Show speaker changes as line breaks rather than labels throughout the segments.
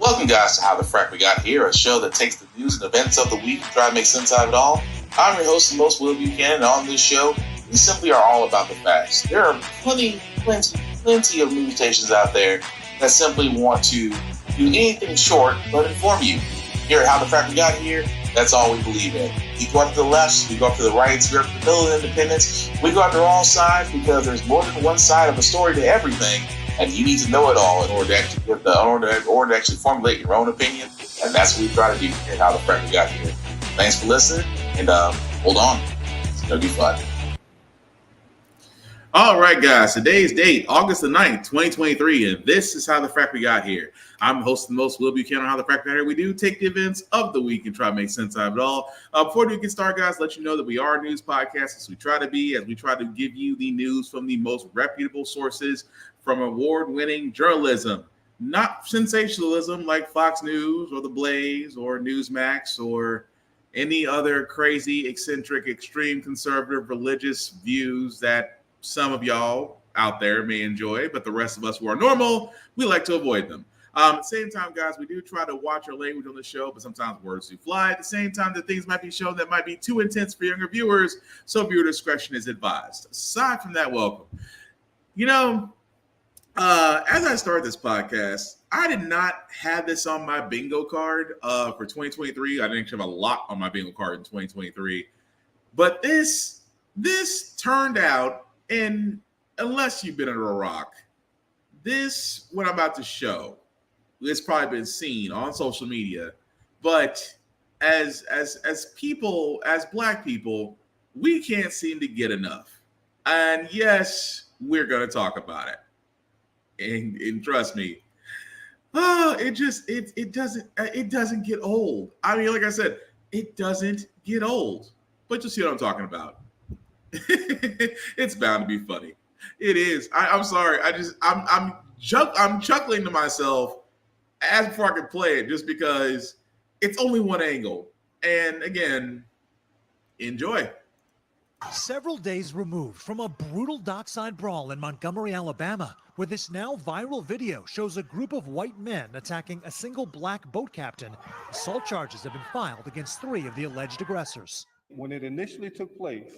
Welcome, guys, to How the Frack We Got Here, a show that takes the news and events of the week and try to make sense out of it all. I'm your host, the most Will Buchanan, and on this show, we simply are all about the facts. There are plenty of news stations out there that simply want to do anything short but inform you. Here at How the Frack We Got Here, that's all we believe in. We go up to the left, we go up to the right, we go up to the middle of independence, we go after all sides because there's more than one side of a story to everything. And you need to know it all in order to actually formulate your own opinion. And that's what we try to do here at How the Frack We Got Here. Thanks for listening, and hold on. It's going to be fun. All right, guys. Today's date, August the 9th, 2023, and this is How the Frack We Got Here. I'm host the most Will Buchanan on How the Frack We Got Here. We do take the events of the week and try to make sense out of it all. Before we get started, guys, let you know that we are a news podcast, as we try to be, as we try to give you the news from the most reputable sources from award-winning journalism, not sensationalism like Fox News or The Blaze or Newsmax or any other crazy, eccentric, extreme conservative religious views that some of y'all out there may enjoy, but the rest of us who are normal, we like to avoid them. At the same time, guys, we do try to watch our language on the show, but sometimes words do fly. At the same time, the things might be shown that might be too intense for younger viewers, so viewer discretion is advised. Aside from that, welcome. As I started this podcast, I did not have this on my bingo card for 2023. I didn't have a lot on my bingo card in 2023. But this turned out, and unless you've been under a rock, what I'm about to show, it's probably been seen on social media. But as people, as Black people, we can't seem to get enough. And yes, we're going to talk about it. And trust me, it doesn't get old. I mean, like I said, it doesn't get old. But you see what I'm talking about. It's bound to be funny. It is. I'm sorry. I'm chuckling to myself as before I can play it, just because it's only one angle. And again, enjoy.
Several days removed from a brutal dockside brawl in Montgomery, Alabama, where this now viral video shows a group of white men attacking a single black boat captain, assault charges have been filed against 3 of the alleged aggressors.
When it initially took place,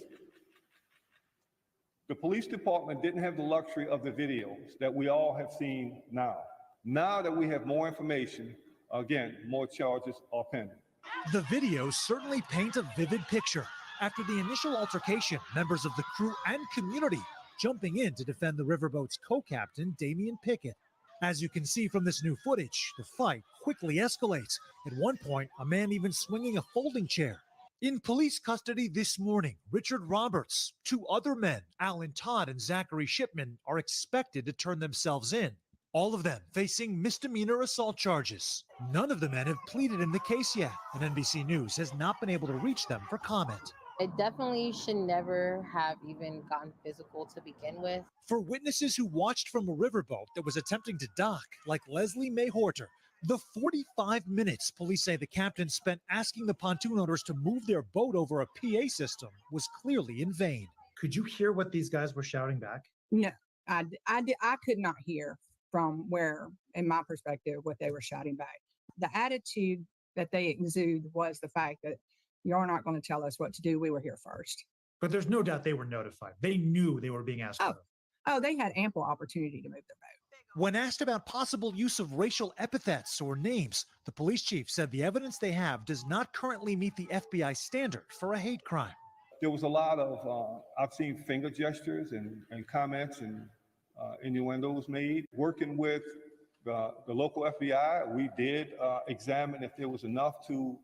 the police department didn't have the luxury of the videos that we all have seen now. Now that we have more information, again, more charges are pending.
The videos certainly paint a vivid picture. After the initial altercation, members of the crew and community jumping in to defend the riverboat's co-captain, Damian Pickett. As you can see from this new footage, the fight quickly escalates. At one point, a man even swinging a folding chair. In police custody this morning, Richard Roberts, 2 other men, Alan Todd and Zachary Shipman, are expected to turn themselves in. All of them facing misdemeanor assault charges. None of the men have pleaded in the case yet, and NBC News has not been able to reach them for comment.
It definitely should never have even gotten physical to begin with.
For witnesses who watched from a riverboat that was attempting to dock, like Leslie Mae Horter, the 45 minutes police say the captain spent asking the pontoon owners to move their boat over a PA system was clearly in vain.
Could you hear what these guys were shouting back?
No, I could not hear from where, in my perspective, what they were shouting back. The attitude that they exude was the fact that you're not going to tell us what to do. We were here first.
But there's no doubt they were notified. They knew they were being asked for.
Oh, they had ample opportunity to move their boat.
When asked about possible use of racial epithets or names, the police chief said the evidence they have does not currently meet the FBI standard for a hate crime.
There was a lot of, I've seen finger gestures and comments and innuendos made. Working with the local FBI, we did examine if there was enough to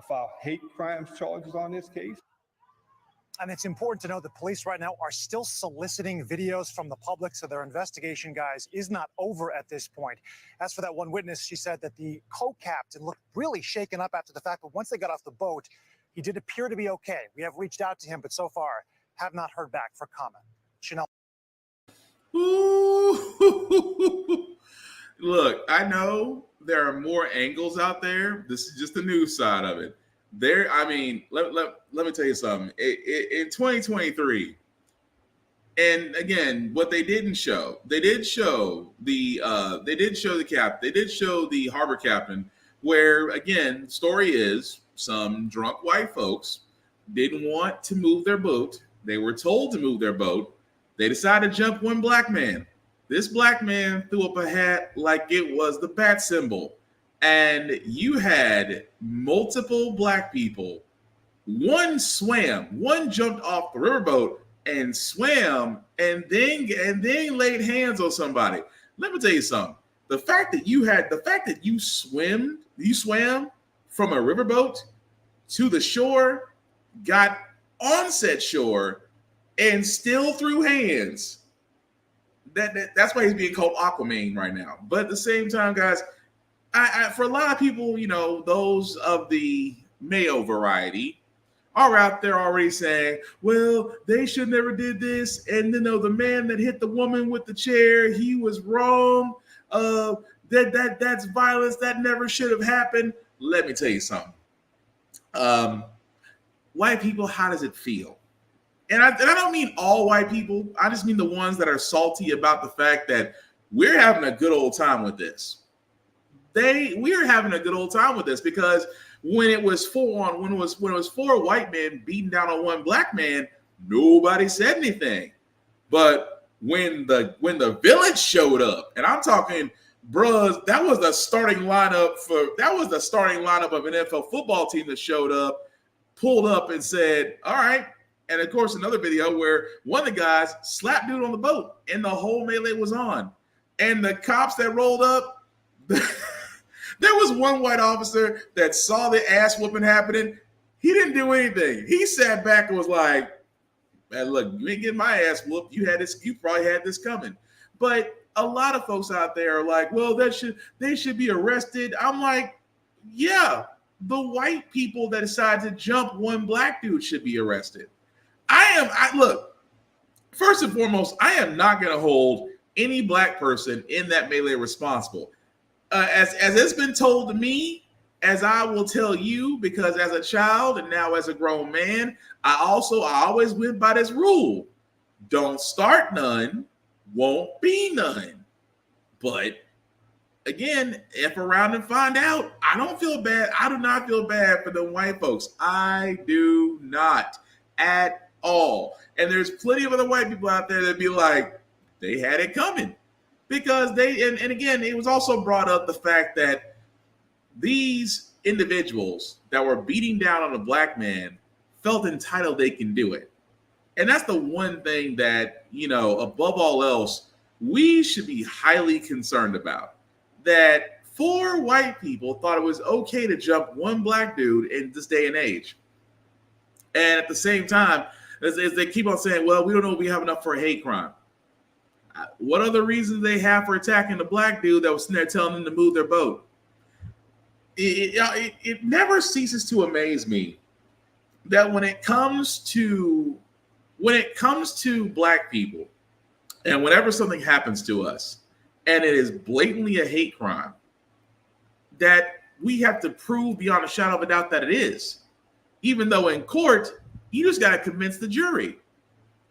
file hate crimes charges on this case.
And it's important to know that police right now are still soliciting videos from the public, so their investigation, guys, is not over at this point. As for that one witness, she said that the co-captain looked really shaken up after the fact, but once they got off the boat, he did appear to be okay. We have reached out to him, but so far have not heard back for comment. Chanel.
Ooh. Look, I know there are more angles out there. This is just the news side of it. Let me tell you something. In 2023, And again, what they didn't show, they did show the harbor captain, where again, story is some drunk white folks didn't want to move their boat. They were told to move their boat. They decided to jump one black man. This black man threw up a hat like it was the bat symbol. And you had multiple black people. One swam, one jumped off the riverboat and swam and then laid hands on somebody. Let me tell you something. The fact that you swam from a riverboat to the shore, got on said shore, and still threw hands. That's why he's being called Aquaman right now. But at the same time, guys, I for a lot of people, those of the Mayo variety are out there already saying, well, they should never did this. And the man that hit the woman with the chair, he was wrong. That's violence. That never should have happened. Let me tell you something. White people, how does it feel? And I don't mean all white people. I just mean the ones that are salty about the fact that we're having a good old time with this. We're having a good old time with this because when it was four white men beating down on one black man, nobody said anything. But when the village showed up, and I'm talking, bruh, that was the starting lineup of an NFL football team that showed up, pulled up and said, all right. And of course, another video where one of the guys slapped dude on the boat and the whole melee was on. And the cops that rolled up, there was one white officer that saw the ass whooping happening. He didn't do anything. He sat back and was like, man, look, you ain't getting my ass whooped. You probably had this coming. But a lot of folks out there are like, well, they should be arrested. I'm like, yeah, the white people that decide to jump one black dude should be arrested. Look, first and foremost, I am not going to hold any black person in that melee responsible. As it's been told to me, as I will tell you, because as a child and now as a grown man, I always went by this rule. Don't start none, won't be none. But again, if around and find out, I don't feel bad. I do not feel bad for the white folks. I do not at all. And there's plenty of other white people out there that be like, they had it coming. Because and again, it was also brought up the fact that these individuals that were beating down on a black man felt entitled they can do it. And that's the one thing that, above all else, we should be highly concerned about. That 4 white people thought it was okay to jump one black dude in this day and age. And at the same time, as they keep on saying, well, we don't know if we have enough for a hate crime. What other reasons they have for attacking the black dude that was sitting there telling them to move their boat? It never ceases to amaze me that when it comes to black people, and whenever something happens to us, and it is blatantly a hate crime, that we have to prove beyond a shadow of a doubt that it is. Even though in court, you just got to convince the jury.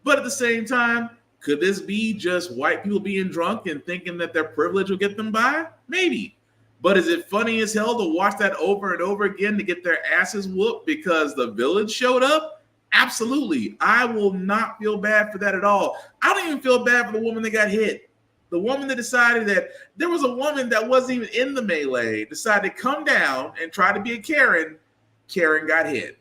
But at the same time, could this be just white people being drunk and thinking that their privilege will get them by? Maybe. But is it funny as hell to watch that over and over again to get their asses whooped because the village showed up? Absolutely. I will not feel bad for that at all. I don't even feel bad for the woman that got hit. The woman that decided that there was a woman that wasn't even in the melee, decided to come down and try to be a Karen. Karen got hit.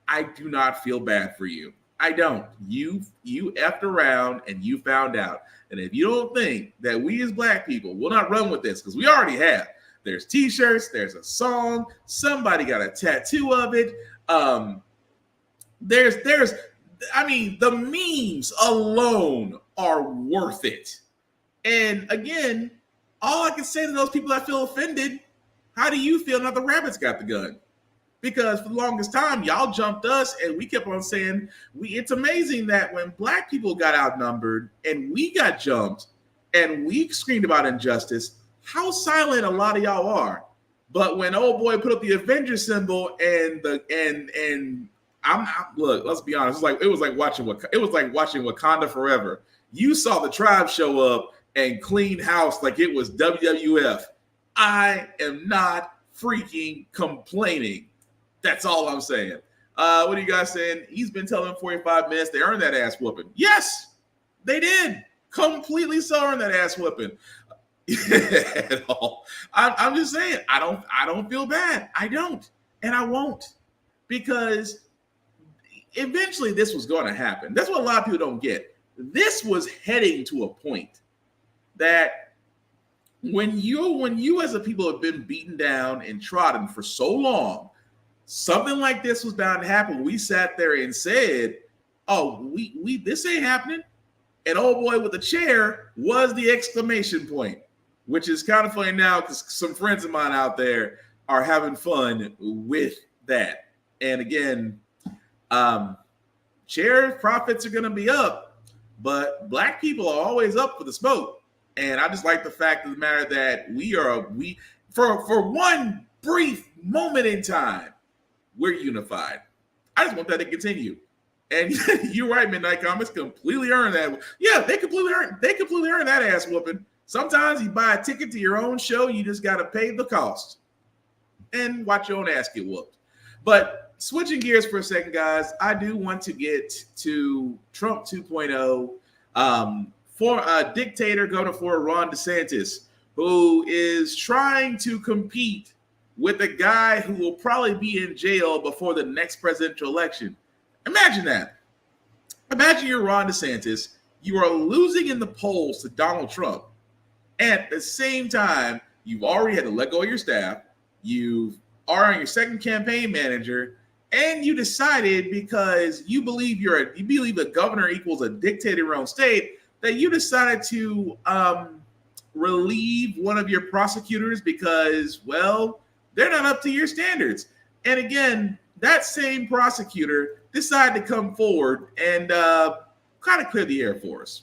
I do not feel bad for you. I don't. You effed around and you found out. And if you don't think that we as black people will not run with this, because we already have. There's t-shirts, there's a song, somebody got a tattoo of it. The memes alone are worth it. And again, all I can say to those people that feel offended, how do you feel now the rabbits got the gun? Because for the longest time, y'all jumped us and we kept on saying, it's amazing that when black people got outnumbered and we got jumped and we screamed about injustice, how silent a lot of y'all are. But when old boy put up the Avenger symbol and look. Let's be honest. It was like watching Wakanda Forever. You saw the tribe show up and clean house like it was WWF. I am not freaking complaining. That's all I'm saying. What are you guys saying? He's been telling them 45 minutes. They earned that ass whooping. Yes, they did. Completely so earned that ass whooping. At all. I'm just saying, I don't feel bad. I don't, and I won't, because eventually this was going to happen. That's what a lot of people don't get. This was heading to a point that when you as a people have been beaten down and trodden for so long, something like this was bound to happen. We sat there and said, "Oh, we this ain't happening." And old boy with the chair was the exclamation point, which is kind of funny now because some friends of mine out there are having fun with that. And again, chair profits are going to be up, but black people are always up for the smoke. And I just like the fact of the matter that we for one brief moment in time, we're unified. I just want that to continue. And you're right, Midnight Comics completely earned that. Yeah, they completely earned that ass whooping. Sometimes you buy a ticket to your own show, you just got to pay the cost and watch your own ass get whooped. But switching gears for a second, guys, I do want to get to Trump 2.0. For a dictator going for Ron DeSantis, who is trying to compete with a guy who will probably be in jail before the next presidential election. Imagine that. Imagine you're Ron DeSantis. You are losing in the polls to Donald Trump. At the same time, you've already had to let go of your staff. You are on your second campaign manager, and you decided because you believe a governor equals a dictator in your own state, that you decided to relieve one of your prosecutors because, well, they're not up to your standards. And again, that same prosecutor decided to come forward and kind of clear the air for us.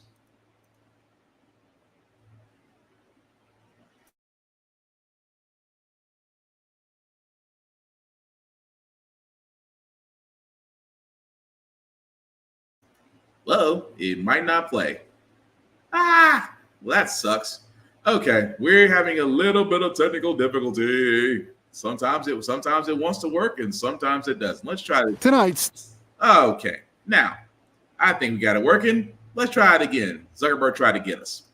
Well, it might not play. Well, that sucks. Okay, we're having a little bit of technical difficulty. Sometimes it wants to work, and sometimes it doesn't. Let's try it.
Tonight's.
Okay, now I think we got it working. Let's try it again. Zuckerberg tried to get us.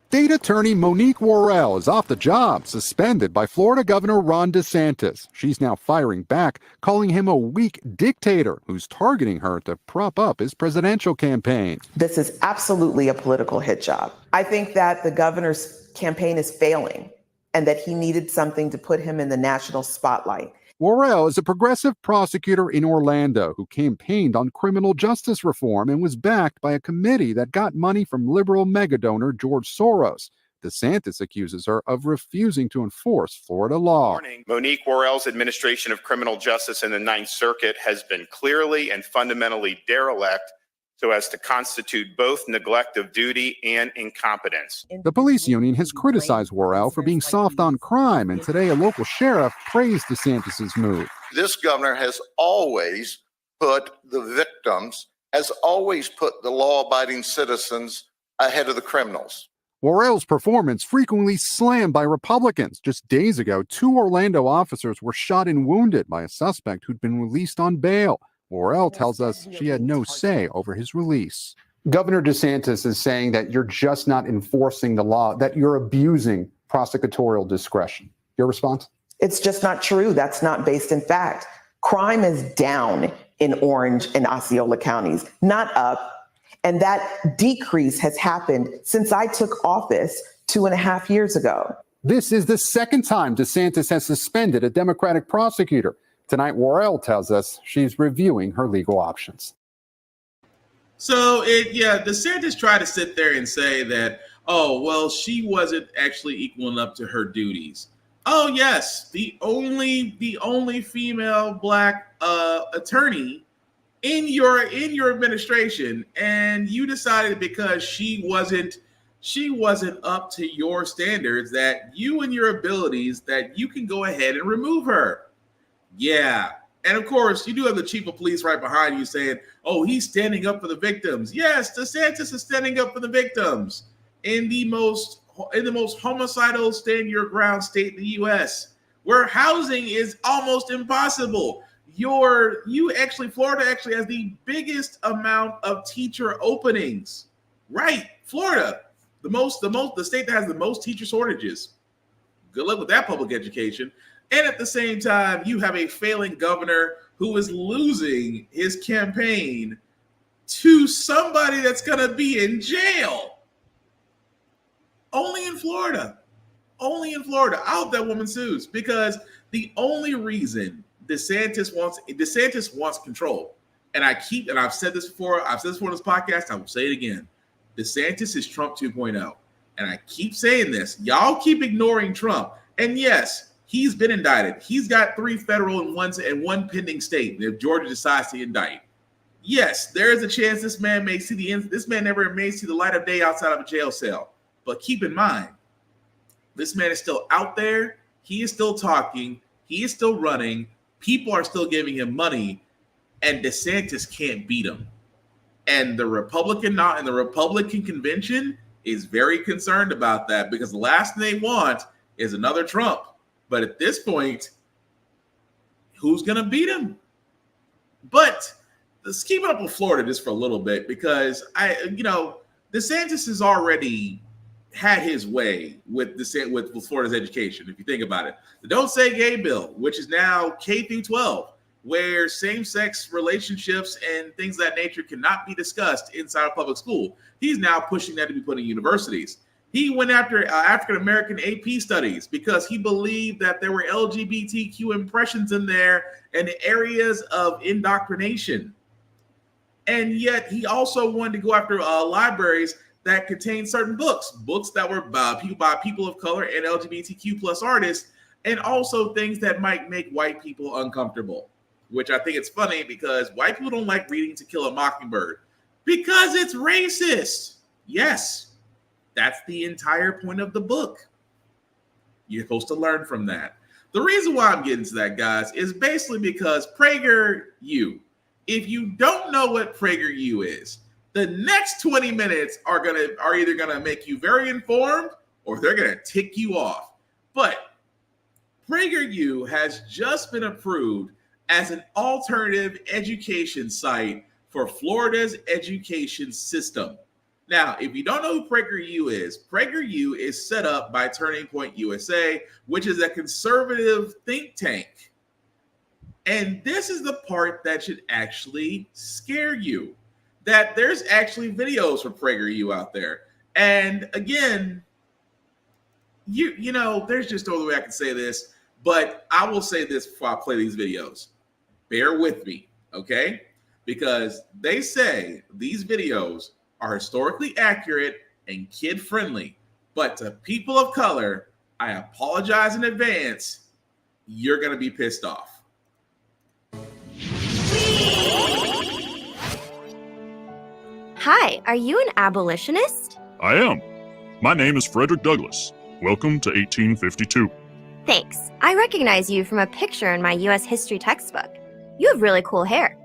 State Attorney Monique Worrell is off the job, suspended by Florida Governor Ron DeSantis. She's now firing back, calling him a weak dictator who's targeting her to prop up his presidential campaign.
This is absolutely a political hit job. I think that the governor's campaign is failing and that he needed something to put him in the national spotlight.
Worrell is a progressive prosecutor in Orlando who campaigned on criminal justice reform and was backed by a committee that got money from liberal megadonor George Soros. DeSantis accuses her of refusing to enforce Florida law.
Monique Worrell's administration of criminal justice in the Ninth Circuit has been clearly and fundamentally derelict so as to constitute both neglect of duty and incompetence.
The police union has criticized Worrell for being soft on crime, and today a local sheriff praised DeSantis' move.
This governor has always put the victims, has always put the law-abiding citizens ahead of the criminals.
Worrell's performance frequently slammed by Republicans. Just days ago, 2 Orlando officers were shot and wounded by a suspect who'd been released on bail. Worrell tells us she had no say over his release.
Governor DeSantis is saying that you're just not enforcing the law, that you're abusing prosecutorial discretion. Your response?
It's just not true. That's not based in fact. Crime is down in Orange and Osceola counties, not up. And that decrease has happened since I took office 2.5 years ago.
This is the second time DeSantis has suspended a Democratic prosecutor. Tonight, Worrell tells us she's reviewing her legal options.
So, DeSantis tried to sit there and say that, oh, well, she wasn't actually equaling up to her duties. Oh, yes, the only female black attorney in your administration, and you decided because she wasn't up to your standards, that you and your abilities, that you can go ahead and remove her. Yeah, And of course, you do have the chief of police right behind you saying, oh, he's standing up for the victims. Yes, DeSantis is standing up for the victims in the most homicidal stand your ground state in the US, where housing is almost impossible. Florida actually has the biggest amount of teacher openings. Right, Florida, the state that has the most teacher shortages. Good luck with that public education. And at the same time, you have a failing governor who is losing his campaign to somebody that's going to be in jail. Only in Florida. Only in Florida. I hope that woman sues, because the only reason DeSantis wants control. And I've said this before in this podcast, I will say it again. DeSantis is Trump 2.0. And I keep saying this. Y'all keep ignoring Trump. And yes, he's been indicted. He's got 3 federal and one pending state if Georgia decides to indict. Yes, there is a chance this man never may see the light of day outside of a jail cell. But keep in mind, this man is still out there. He is still talking. He is still running. People are still giving him money, and DeSantis can't beat him. And the Republican convention is very concerned about that, because the last thing they want is another Trump. But at this point, who's going to beat him? But let's keep it up with Florida just for a little bit, because DeSantis has already had his way with Florida's education. If you think about it, the Don't Say Gay bill, which is now K through 12, where same-sex relationships and things of that nature cannot be discussed inside of public school. He's now pushing that to be put in universities. He went after African-American AP studies because he believed that there were LGBTQ impressions in there and areas of indoctrination. And yet he also wanted to go after libraries that contain certain books that were by people of color and LGBTQ plus artists, and also things that might make white people uncomfortable, which I think it's funny because white people don't like reading To Kill a Mockingbird because it's racist. Yes, that's the entire point of the book. You're supposed to learn from that. The reason why I'm getting to that, guys, is basically because PragerU. If you don't know what PragerU is, the next 20 minutes are either gonna make you very informed or they're gonna tick you off. But PragerU has just been approved as an alternative education site for Florida's education system. Now, if you don't know who PragerU is set up by Turning Point USA, which is a conservative think tank. And this is the part that should actually scare you, that there's actually videos for PragerU out there. And again, you know, there's just no other way I can say this, but I will say this before I play these videos. Bear with me, okay? Because they say these videos are historically accurate and kid-friendly, but to people of color, I apologize in advance, you're gonna be pissed off.
Hi, are you an abolitionist?
I am. My name is Frederick Douglass. Welcome to 1852.
Thanks. I recognize you from a picture in my U.S. history textbook. You have really cool hair.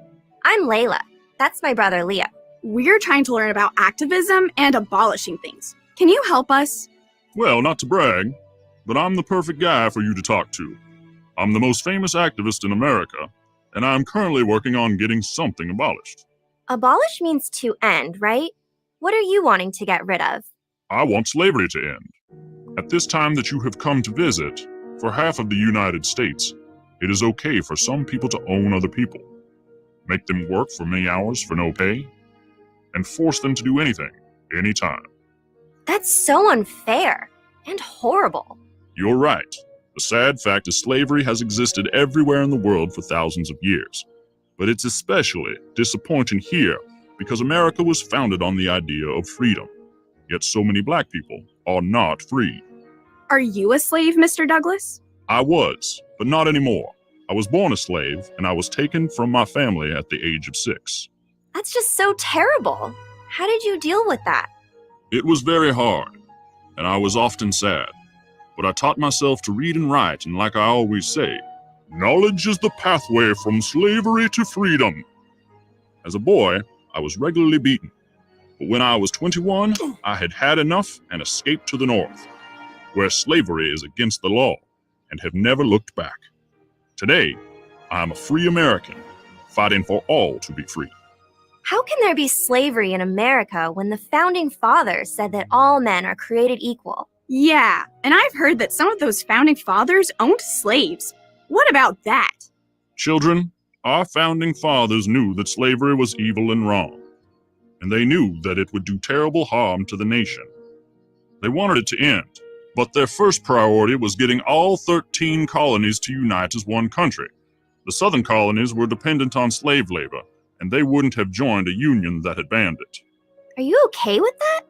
I'm Layla. That's my brother Leo.
We're trying to learn about activism and abolishing things. Can you help us?
Well, not to brag, but I'm the perfect guy for you to talk to. I'm the most famous activist in America, and I'm currently working on getting something abolished.
Abolish means to end, right? What are you wanting to get rid of?
I want slavery to end. At this time that you have come to visit, for half of the United States, it is okay for some people to own other people, make them work for many hours for no pay, and force them to do anything, anytime.
That's so unfair and horrible.
You're right. The sad fact is slavery has existed everywhere in the world for thousands of years. But it's especially disappointing here because America was founded on the idea of freedom. Yet so many black people are not free.
Are you a slave, Mr. Douglas?
I was, but not anymore. I was born a slave, and I was taken from my family at the age of 6.
That's just so terrible. How did you deal with that?
It was very hard, and I was often sad. But I taught myself to read and write, and like I always say, Knowledge is the pathway from slavery to freedom. As a boy, I was regularly beaten. But when I was 21, I had had enough and escaped to the North, where slavery is against the law, and have never looked back. Today, I am a free American, fighting for all to be free.
How can there be slavery in America when the founding fathers said that all men are created equal?
Yeah, and I've heard that some of those founding fathers owned slaves. What about that?
Children, our founding fathers knew that slavery was evil and wrong, and they knew that it would do terrible harm to the nation. They wanted it to end, but their first priority was getting all 13 colonies to unite as one country. The southern colonies were dependent on slave labor, and they wouldn't have joined a union that had banned it.
Are you okay with that?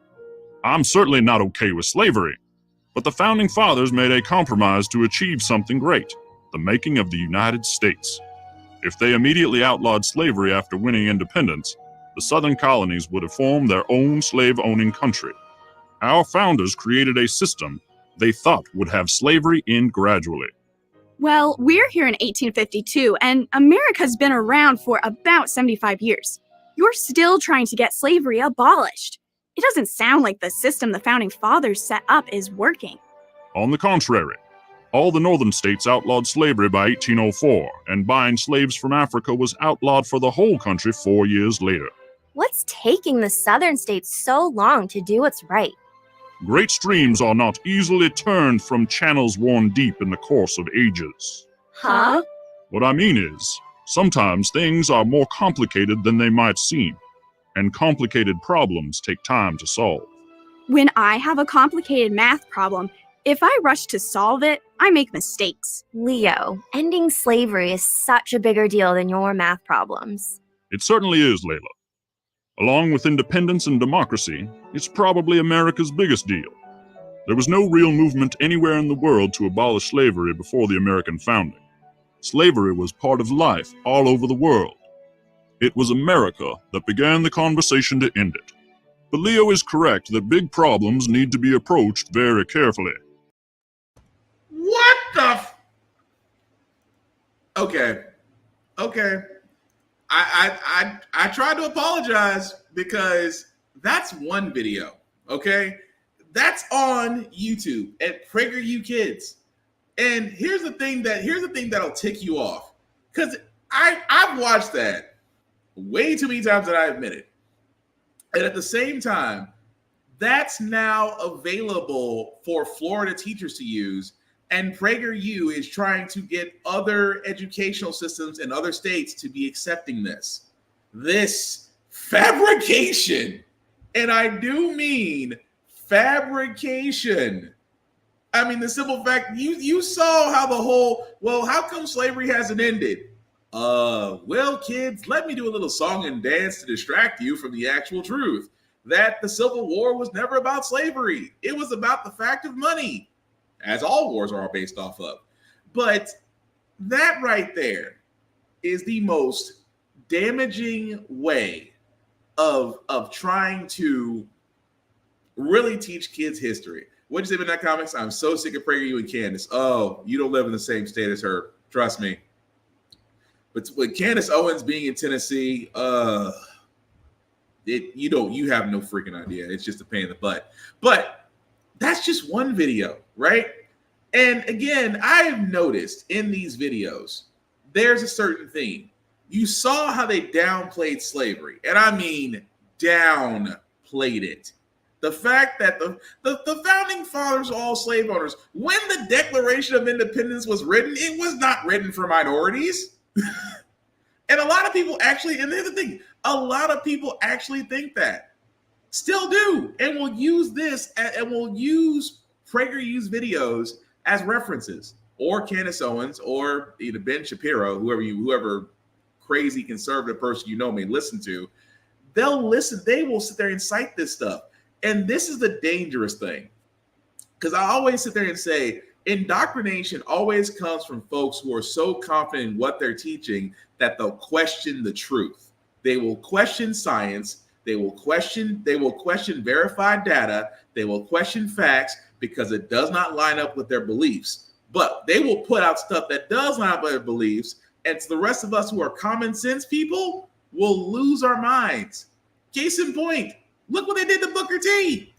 I'm certainly not okay with slavery, but the founding fathers made a compromise to achieve something great, the making of the United States. If they immediately outlawed slavery after winning independence, the southern colonies would have formed their own slave-owning country. Our founders created a system they thought would have slavery end gradually.
Well, we're here in 1852, and America's been around for about 75 years. You're still trying to get slavery abolished. It doesn't sound like the system the founding fathers set up is working.
On the contrary, all the northern states outlawed slavery by 1804, and buying slaves from Africa was outlawed for the whole country 4 years later.
What's taking the southern states so long to do what's right?
Great streams are not easily turned from channels worn deep in the course of ages.
Huh?
What I mean is, sometimes things are more complicated than they might seem, and complicated problems take time to solve.
When I have a complicated math problem, if I rush to solve it, I make mistakes.
Leo, ending slavery is such a bigger deal than your math problems.
It certainly is, Layla. Along with independence and democracy, it's probably America's biggest deal. There was no real movement anywhere in the world to abolish slavery before the American founding. Slavery was part of life all over the world. It was America that began the conversation to end it. But Leo is correct that big problems need to be approached very carefully.
What the Okay. I tried to apologize because that's one video, okay? That's on YouTube at PragerU Kids. And here's the thing that'll tick you off. Because I've watched that way too many times that I admit it. And at the same time, that's now available for Florida teachers to use. And PragerU is trying to get other educational systems in other states to be accepting this. This fabrication, and I do mean fabrication. I mean, the simple fact, you saw how the whole, well, how come slavery hasn't ended? Well, kids, let me do a little song and dance to distract you from the actual truth. That the Civil War was never about slavery. It was about the fact of money, as all wars are based off of. But that right there is the most damaging way of trying to really teach kids history. What'd you say in that comics? I'm so sick of PragerU and Candace. Oh, you don't live in the same state as her. Trust me. But with Candace Owens being in Tennessee, you have no freaking idea. It's just a pain in the butt. But that's just one video, right? And again, I've noticed in these videos, there's a certain theme. You saw how they downplayed slavery, and I mean downplayed it. The fact that the founding fathers were all slave owners. When the Declaration of Independence was written, it was not written for minorities. And a lot of people actually, and here's the thing, a lot of people actually think that. Still do. And will use this, and will use PragerU's videos as references, or Candace Owens, or either Ben Shapiro, whoever crazy conservative person you know may listen to. They'll listen, they will sit there and cite this stuff. And this is the dangerous thing. Because I always sit there and say, indoctrination always comes from folks who are so confident in what they're teaching that they'll question the truth. They will question science. They will question verified data. They will question facts because it does not line up with their beliefs. but they will put out stuff that does line up with their beliefs. And to the rest of us who are common sense people, will lose our minds. Case in point, look what they did to Booker T.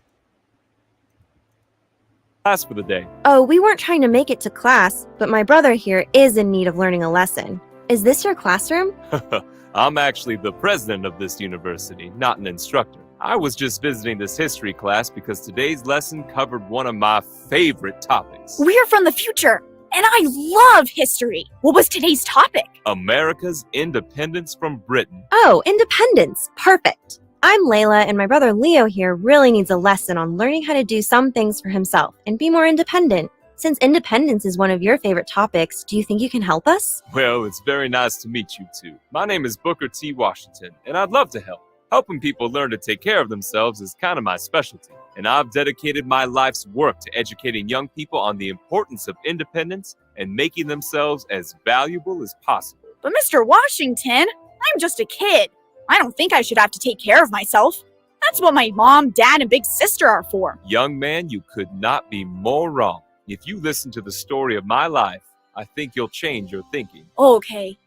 Class for the day.
Oh, we weren't trying to make it to class, but my brother here is in need of learning a lesson. Is this your classroom?
I'm actually the president of this university, not an instructor. I was just visiting this history class because today's lesson covered one of my favorite topics.
We're from the future, and I love history. What was today's topic?
America's independence from Britain.
Oh, independence. Perfect. I'm Layla, and my brother Leo here really needs a lesson on learning how to do some things for himself and be more independent. Since independence is one of your favorite topics, do you think you can help us?
Well, it's very nice to meet you two. My name is Booker T. Washington, and I'd love to help. Helping people learn to take care of themselves is kind of my specialty, and I've dedicated my life's work to educating young people on the importance of independence and making themselves as valuable as possible.
But Mr. Washington, I'm just a kid. I don't think I should have to take care of myself. That's what my mom, dad, and big sister are for.
Young man, you could not be more wrong. If you listen to the story of my life, I think you'll change your thinking.
Okay,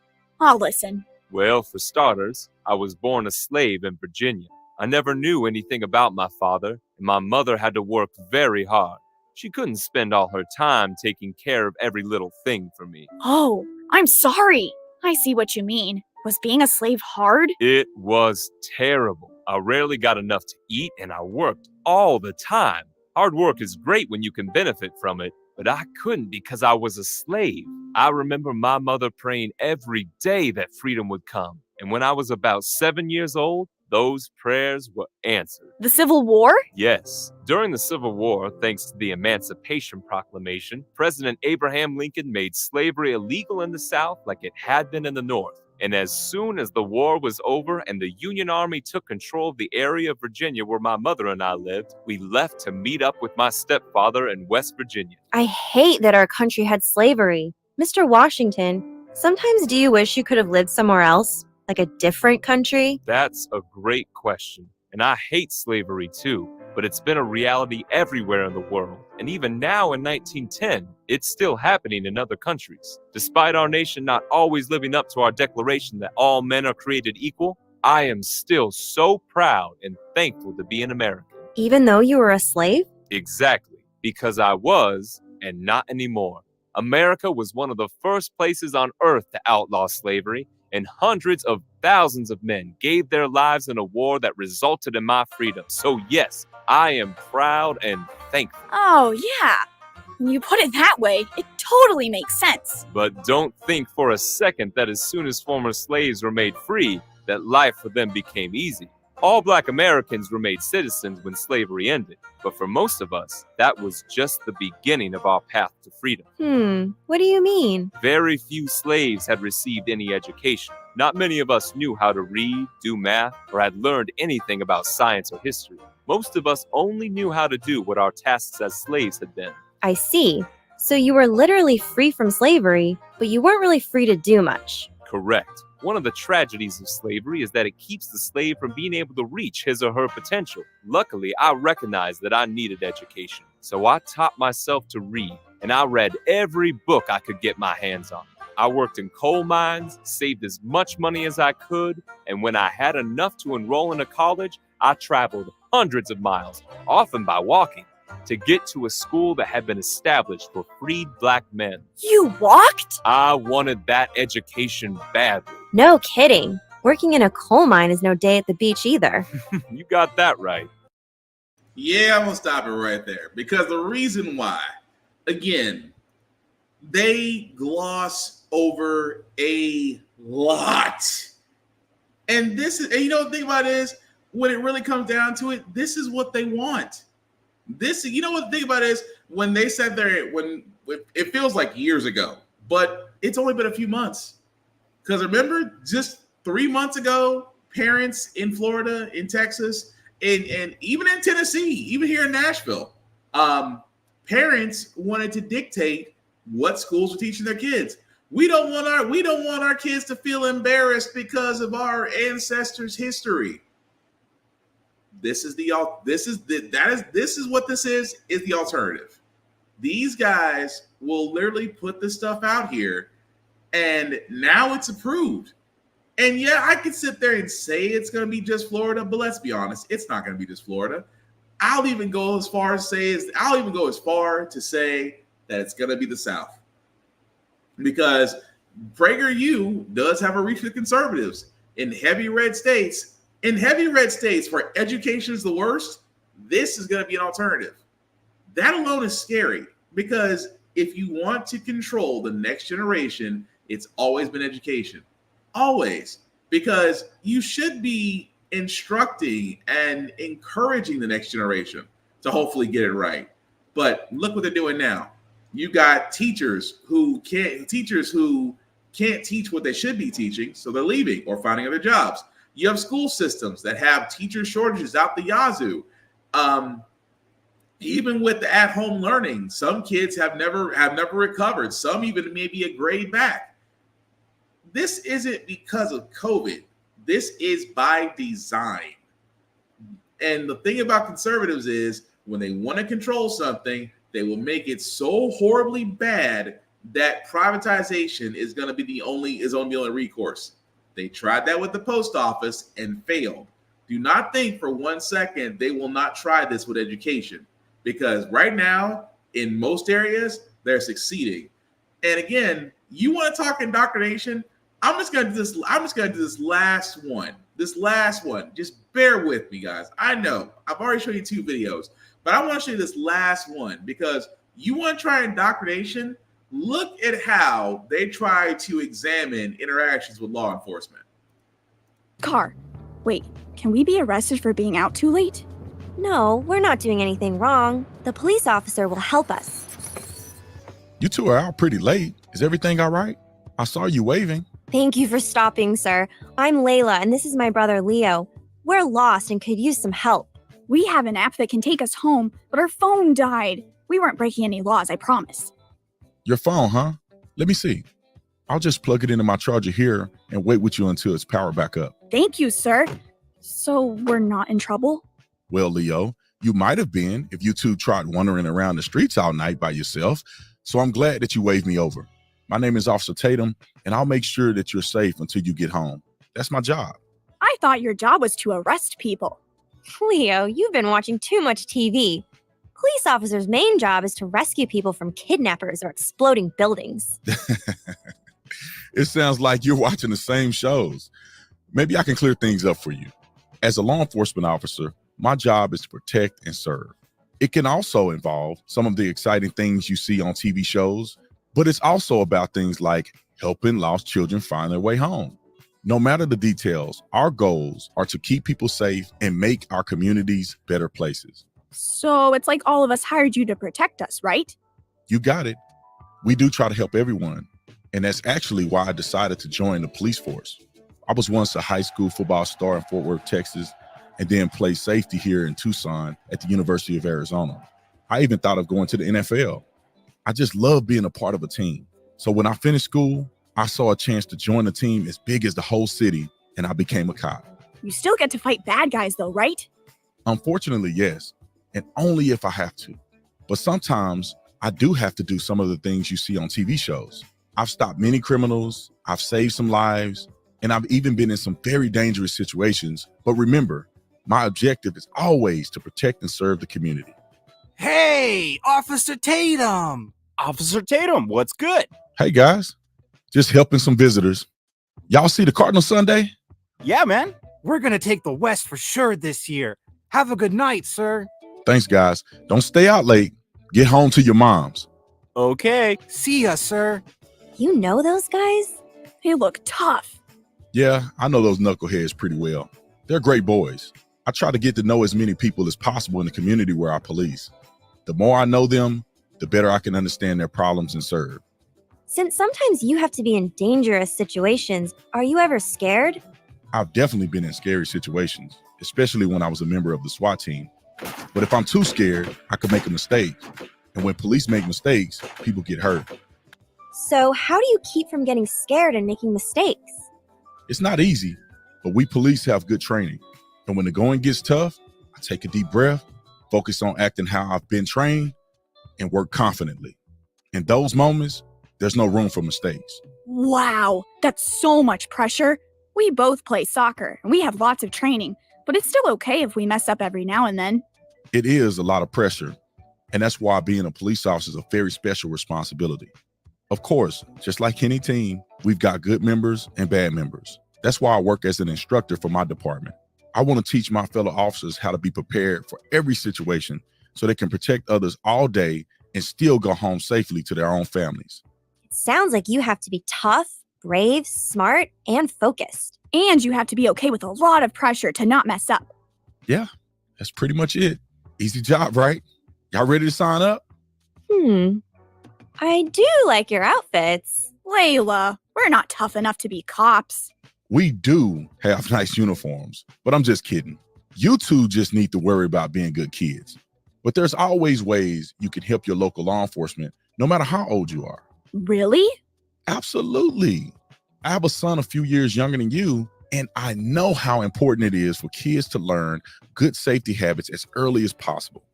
I'll listen.
Well, for starters, I was born a slave in Virginia. I never knew anything about my father, and my mother had to work very hard. She couldn't spend all her time taking care of every little thing for me.
Oh, I'm sorry. I see what you mean. Was being a slave hard?
It was terrible. I rarely got enough to eat, and I worked all the time. Hard work is great when you can benefit from it, but I couldn't because I was a slave. I remember my mother praying every day that freedom would come. And when I was about 7 years old, those prayers were answered.
The Civil War?
Yes. During the Civil War, thanks to the Emancipation Proclamation, President Abraham Lincoln made slavery illegal in the South like it had been in the North. And as soon as the war was over and the Union Army took control of the area of Virginia where my mother and I lived, we left to meet up with my stepfather in West Virginia.
I hate that our country had slavery. Mr. Washington, sometimes do you wish you could have lived somewhere else? Like a different country?
That's a great question. And I hate slavery too, but it's been a reality everywhere in the world. And even now in 1910, it's still happening in other countries. Despite our nation not always living up to our declaration that all men are created equal, I am still so proud and thankful to be an American.
Even though you were a slave?
Exactly, because I was, and not anymore. America was one of the first places on earth to outlaw slavery, and hundreds of thousands of men gave their lives in a war that resulted in my freedom. So yes, I am proud and thankful.
Oh, yeah. When you put it that way, it totally makes sense.
But don't think for a second that as soon as former slaves were made free, that life for them became easy. All Black Americans were made citizens when slavery ended, but for most of us, that was just the beginning of our path to freedom.
What do you mean?
Very few slaves had received any education. Not many of us knew how to read, do math, or had learned anything about science or history. Most of us only knew how to do what our tasks as slaves had been.
I see. So you were literally free from slavery, but you weren't really free to do much.
Correct. One of the tragedies of slavery is that it keeps the slave from being able to reach his or her potential. Luckily, I recognized that I needed education, so I taught myself to read, and I read every book I could get my hands on. I worked in coal mines, saved as much money as I could, and when I had enough to enroll in a college, I traveled hundreds of miles, often by walking, to get to a school that had been established for freed Black men.
You walked?
I wanted that education badly.
No kidding. Working in a coal mine is no day at the beach either.
You got that right.
Yeah, I'm going to stop it right there because the reason why, again, they gloss over a lot. And this is, and you know, the thing about it is, when it really comes down to it, this is what they want. This, you know what the thing about it is, when they said there, when it feels like years ago, but it's only been a few months. Because remember, just 3 months ago, parents in Florida, in Texas, and even in Tennessee, even here in Nashville, parents wanted to dictate what schools were teaching their kids. We don't want our kids to feel embarrassed because of our ancestors' history. This is what this is the alternative. These guys will literally put this stuff out here, and now it's approved. And yeah, I could sit there and say it's going to be just Florida, but let's be honest, it's not going to be just Florida. I'll even go as far to say that it's going to be the South, because PragerU does have a reach with conservatives in heavy red states. In heavy red states where education is the worst, this is going to be an alternative. That alone is scary, because if you want to control the next generation, it's always been education. Always. Because you should be instructing and encouraging the next generation to hopefully get it right. But look what they're doing now. You got teachers who can't teach what they should be teaching, so they're leaving or finding other jobs. You have school systems that have teacher shortages out the yazoo. Even with the at-home learning, some kids have never recovered. Some even maybe a grade back. This isn't because of COVID. This is by design. And the thing about conservatives is when they want to control something, they will make it so horribly bad that privatization is going to be the only recourse. They tried that with the post office and failed. Do not think for 1 second they will not try this with education, because right now in most areas they're succeeding. And again, you want to talk indoctrination? I'm just gonna do this last one. Just bear with me, guys. I know I've already shown you 2 videos, but I want to show you this last one, because you want to try indoctrination. Look at how they try to examine interactions with law enforcement.
Car. Wait, can we be arrested for being out too late?
No, we're not doing anything wrong. The police officer will help us.
You two are out pretty late. Is everything all right? I saw you waving.
Thank you for stopping, sir. I'm Layla, and this is my brother Leo. We're lost and could use some help.
We have an app that can take us home, but our phone died. We weren't breaking any laws, I promise.
Your phone, huh? Let me see. I'll just plug it into my charger here and wait with you until it's powered back up.
Thank you, sir. So we're not in trouble?
Well, Leo, you might have been if you two tried wandering around the streets all night by yourself. So I'm glad that you waved me over. My name is Officer Tatum, and I'll make sure that you're safe until you get home. That's my job.
I thought your job was to arrest people.
Leo, you've been watching too much TV. Police officers' main job is to rescue people from kidnappers or exploding buildings.
It sounds like you're watching the same shows. Maybe I can clear things up for you. As a law enforcement officer, my job is to protect and serve. It can also involve some of the exciting things you see on TV shows, but it's also about things like helping lost children find their way home. No matter the details, our goals are to keep people safe and make our communities better places.
So it's like all of us hired you to protect us, right?
You got it. We do try to help everyone. And that's actually why I decided to join the police force. I was once a high school football star in Fort Worth, Texas, and then played safety here in Tucson at the University of Arizona. I even thought of going to the NFL. I just love being a part of a team. So when I finished school, I saw a chance to join a team as big as the whole city, and I became a cop.
You still get to fight bad guys though, right?
Unfortunately, yes, and only if I have to. But sometimes I do have to do some of the things you see on TV shows. I've stopped many criminals, I've saved some lives, and I've even been in some very dangerous situations. But remember, my objective is always to protect and serve the community.
Hey, Officer Tatum!
Officer Tatum, what's good?
Hey guys, just helping some visitors. Y'all see the Cardinals Sunday?
Yeah, man.
We're gonna take the West for sure this year. Have a good night, sir.
Thanks, guys. Don't stay out late. Get home to your moms.
Okay.
See ya, sir.
You know those guys?
They look tough.
Yeah, I know those knuckleheads pretty well. They're great boys. I try to get to know as many people as possible in the community where I police. The more I know them, the better I can understand their problems and serve.
Since sometimes you have to be in dangerous situations, are you ever scared?
I've definitely been in scary situations, especially when I was a member of the SWAT team. But if I'm too scared, I could make a mistake. And when police make mistakes, people get hurt.
So how do you keep from getting scared and making mistakes?
It's not easy, but we police have good training. And when the going gets tough, I take a deep breath, focus on acting how I've been trained, and work confidently. In those moments, there's no room for mistakes.
Wow, that's so much pressure. We both play soccer and we have lots of training, but it's still okay if we mess up every now and then.
It is a lot of pressure, and that's why being a police officer is a very special responsibility. Of course, just like any team, we've got good members and bad members. That's why I work as an instructor for my department. I want to teach my fellow officers how to be prepared for every situation so they can protect others all day and still go home safely to their own families.
It sounds like you have to be tough, brave, smart, and focused.
And you have to be okay with a lot of pressure to not mess up.
Yeah, that's pretty much it. Easy job, right? Y'all ready to sign up?
I do like your outfits.
Layla, we're not tough enough to be cops.
We do have nice uniforms, but I'm just kidding. You two just need to worry about being good kids. But there's always ways you can help your local law enforcement, no matter how old you are.
Really?
Absolutely. I have a son a few years younger than you, and I know how important it is for kids to learn good safety habits as early as possible.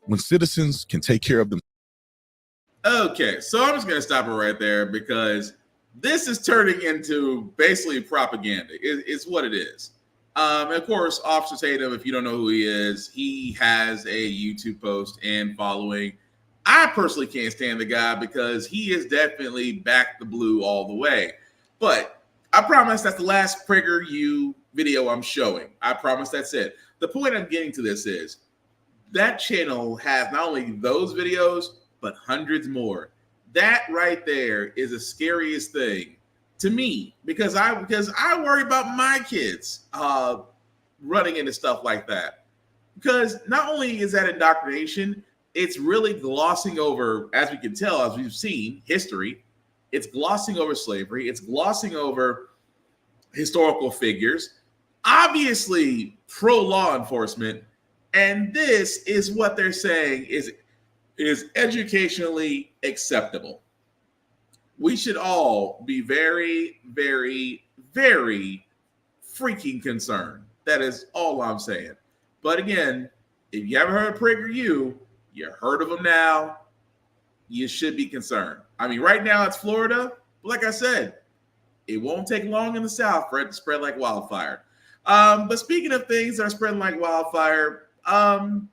When citizens can take care of them.
Okay, so I'm just going to stop it right there because this is turning into basically propaganda. It's what it is. Of course, Officer Tatum, if you don't know who he is, he has a YouTube post and following. I personally can't stand the guy because he is definitely back the blue all the way. But I promise that's the last PragerU video I'm showing. I promise that's it. The point I'm getting to this is that channel has not only those videos, but hundreds more. That right there is the scariest thing to me because I worry about my kids running into stuff like that. Because not only is that indoctrination, it's really glossing over, as we can tell, as we've seen, history. It's glossing over slavery. It's glossing over historical figures, obviously pro-law enforcement. And this is what they're saying is educationally acceptable. We should all be very, very, very freaking concerned. That is all I'm saying. But again, if you haven't heard of PragerU, you heard of them now, you should be concerned. I mean, right now it's Florida, but like I said, it won't take long in the South for it to spread like wildfire. But speaking of things that are spreading like wildfire,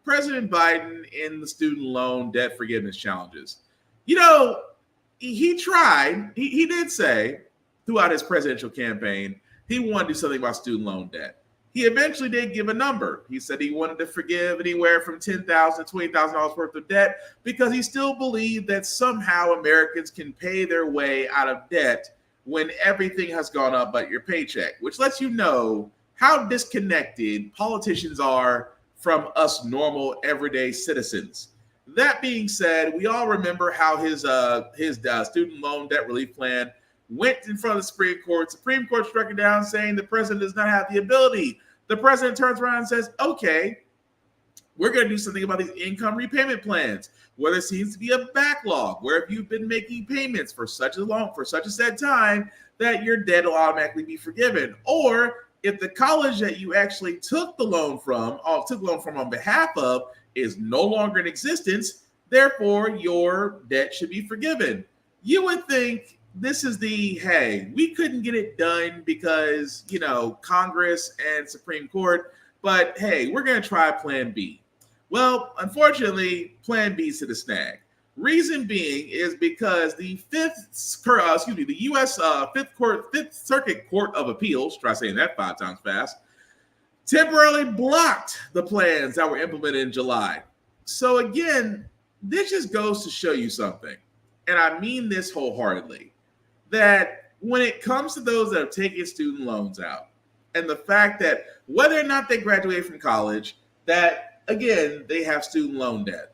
President Biden in the student loan debt forgiveness challenges. You know, he tried, he did say throughout his presidential campaign, he wanted to do something about student loan debt. He eventually did give a number. He said he wanted to forgive anywhere from $10,000 to $20,000 worth of debt because he still believed that somehow Americans can pay their way out of debt when everything has gone up but your paycheck, which lets you know how disconnected politicians are from us normal everyday citizens. That being said, we all remember how his student loan debt relief plan went in front of the Supreme Court. Supreme Court struck it down saying the president does not have the ability. The president turns around and says, okay, we're going to do something about these income repayment plans, where there seems to be a backlog, where if you've been making payments for such a set time, that your debt will automatically be forgiven. Or if the college that you actually took the loan from on behalf of is no longer in existence, therefore your debt should be forgiven. You would think this is hey, we couldn't get it done because, Congress and Supreme Court, but hey, we're going to try Plan B. Well, unfortunately, Plan B is to the snag. Reason being is because the U.S. Fifth Circuit Court of Appeals, try saying that 5 times fast, temporarily blocked the plans that were implemented in July. So again, this just goes to show you something, and I mean this wholeheartedly, that when it comes to those that have taken student loans out, and the fact that whether or not they graduated from college, that again, they have student loan debt.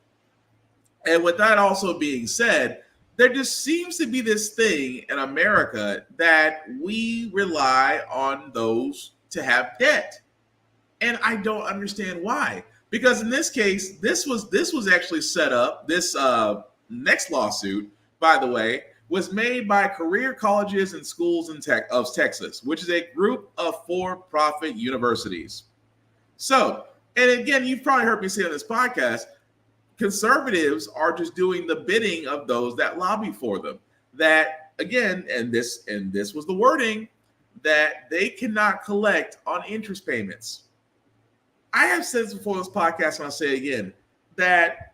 And with that also being said, there just seems to be this thing in America that we rely on those to have debt. And I don't understand why. Because in this case, this was actually set up, this next lawsuit, by the way, was made by Career Colleges and Schools of Texas, which is a group of for-profit universities. So, and again, you've probably heard me say on this podcast, conservatives are just doing the bidding of those that lobby for them. That again, and this was the wording, that they cannot collect on interest payments. I have said this before this podcast, and I'll say it again, that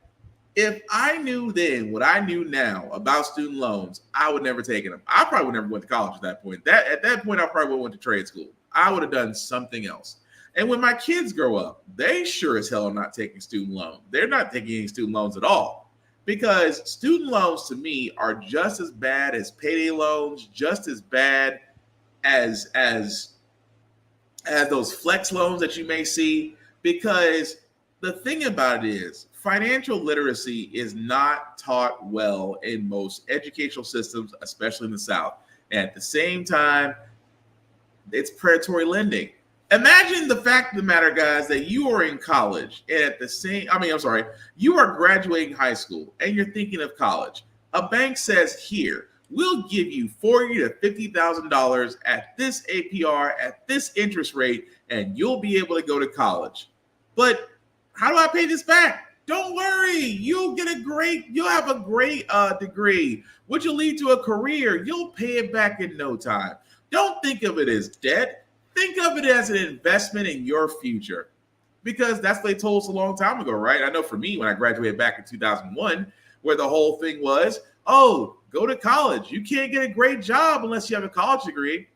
if I knew then what I knew now about student loans, I would never taken them. I probably would never went to college at that point. At that point, I probably would have went to trade school. I would have done something else. And when my kids grow up, they sure as hell are not taking student loans. They're not taking any student loans at all, because student loans to me are just as bad as payday loans, just as bad as those flex loans that you may see. Because the thing about it is, financial literacy is not taught well in most educational systems, especially in the South. And at the same time, it's predatory lending. Imagine the fact of the matter, guys, that you are in college and you are graduating high school and you're thinking of college. A bank says, here, we'll give you $40,000 to $50,000 at this APR, at this interest rate, and you'll be able to go to college. But how do I pay this back? Don't worry, you'll have a great degree, which will lead to a career. You'll pay it back in no time. Don't think of it as debt. Think of it as an investment in your future, because that's what they told us a long time ago, right? I know for me, when I graduated back in 2001, where the whole thing was, oh, go to college. You can't get a great job unless you have a college degree.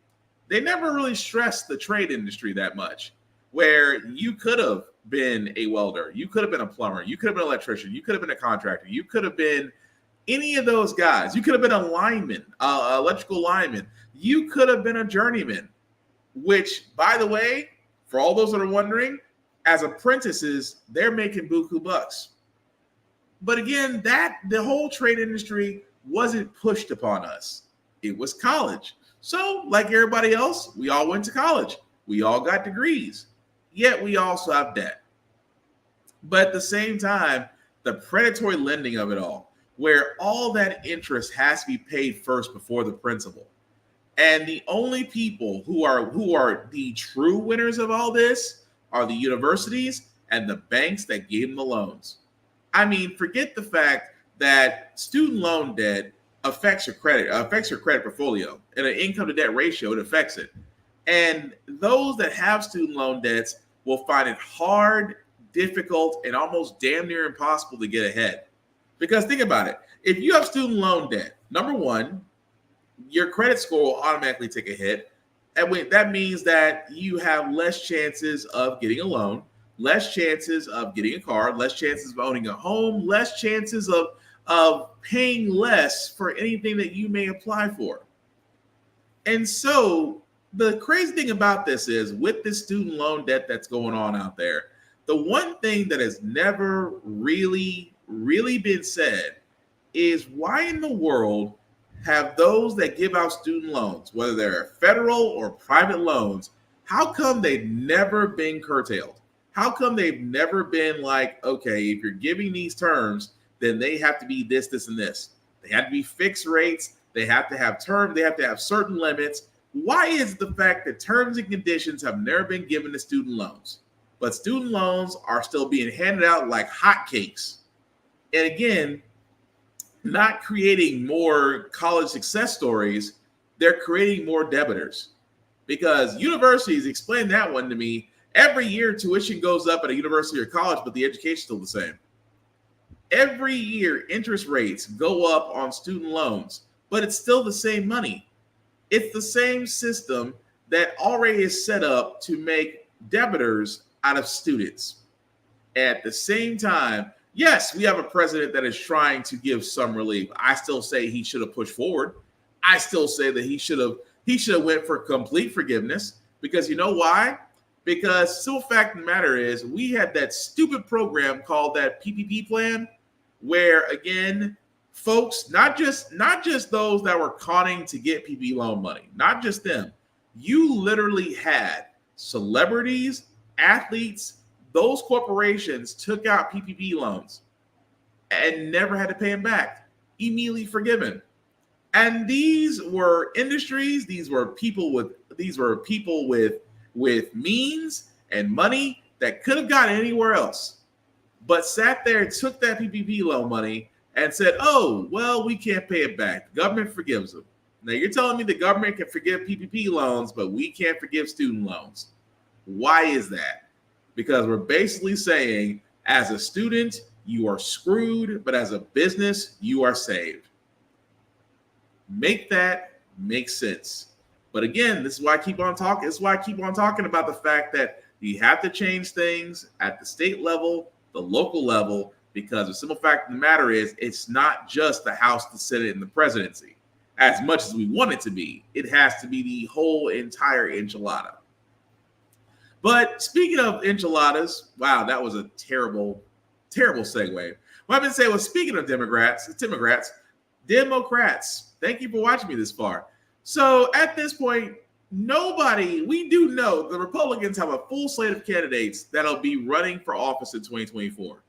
They never really stressed the trade industry that much, where you could have been a welder, you could have been a plumber, you could have been an electrician, you could have been a contractor, you could have been any of those guys. You could have been a lineman, electrical lineman. You could have been a journeyman, which, by the way, for all those that are wondering, as apprentices, they're making buku bucks. But again, the whole trade industry wasn't pushed upon us. It was college. So, like everybody else, we all went to college. We all got degrees. Yet we also have debt. But at the same time, the predatory lending of it all, where all that interest has to be paid first before the principal. And the only people who are the true winners of all this are the universities and the banks that gave them the loans. I mean, forget the fact that student loan debt affects your credit portfolio, and an income to debt ratio, it affects it. And those that have student loan debts will find it hard, difficult, and almost damn near impossible to get ahead. Because think about it. If you have student loan debt, number one, your credit score will automatically take a hit. And that means that you have less chances of getting a loan, less chances of getting a car, less chances of owning a home, less chances of paying less for anything that you may apply for. And so the crazy thing about this is, with this student loan debt that's going on out there, the one thing that has never really been said is, why in the world have those that give out student loans, whether they're federal or private loans, how come they've never been curtailed? How come they've never been like, okay, if you're giving these terms, then they have to be this, this, and this. They have to be fixed rates. They have to have terms. They have to have certain limits. Why is the fact that terms and conditions have never been given to student loans, but student loans are still being handed out like hotcakes? And again, not creating more college success stories, they're creating more debitors. Because universities, explain that one to me, every year tuition goes up at a university or college, but the education's still the same. Every year interest rates go up on student loans, but it's still the same money. It's the same system that already is set up to make debitors out of students. At the same time, yes, we have a president that is trying to give some relief. I still say he should have pushed forward. I still say that he should have went for complete forgiveness, because you know why? Because simple fact of the matter is, we had that stupid program called that PPP plan, where again, folks, not just those that were conning to get PPP loan money, not just them. You literally had celebrities, athletes, those corporations took out PPP loans and never had to pay them back, immediately forgiven. And these were industries, these were people with means and money that could have gotten anywhere else. but sat there and took that PPP loan money and said, oh, well, we can't pay it back. The government forgives them. Now, you're telling me the government can forgive PPP loans, but we can't forgive student loans. Why is that? Because we're basically saying, as a student, you are screwed, but as a business, you are saved. Make that make sense. But again, this is why I keep on talking. This is why I keep on talking about the fact that you have to change things at the state level, the local level, because the simple fact of the matter is it's not just the House, the Senate, and the presidency. As much as we want it to be, it has to be the whole entire enchilada. But speaking of enchiladas, wow, that was a terrible, terrible segue. What I've been saying was, speaking of Democrats, thank you for watching me this far. So at this point, we do know the Republicans have a full slate of candidates that'll be running for office in 2024.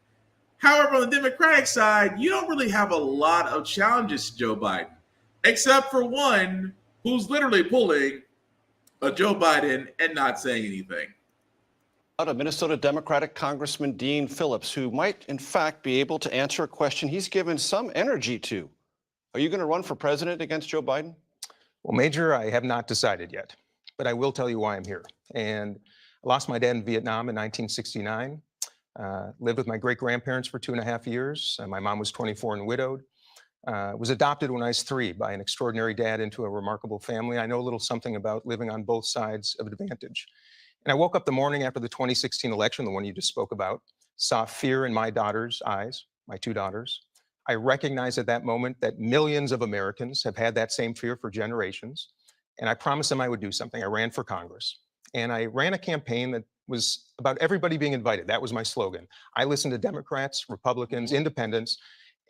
However, on the Democratic side, you don't really have a lot of challenges to Joe Biden, except for one who's literally pulling a Joe Biden and not saying anything.
A Minnesota Democratic Congressman Dean Phillips, who might in fact be able to answer a question he's given some energy to. Are you going to run for president against Joe Biden?
Well, Major, I have not decided yet, but I will tell you why I'm here. And I lost my dad in Vietnam in 1969, lived with my great-grandparents for 2.5 years. My mom was 24 and widowed. Was adopted when I was 3 by an extraordinary dad into a remarkable family. I know a little something about living on both sides of advantage. And I woke up the morning after the 2016 election, the one you just spoke about, saw fear in my daughter's eyes, my 2 daughters. I recognized at that moment that millions of Americans have had that same fear for generations. And I promised them I would do something. I ran for Congress. And I ran a campaign that was about everybody being invited. That was my slogan. I listened to Democrats, Republicans, independents,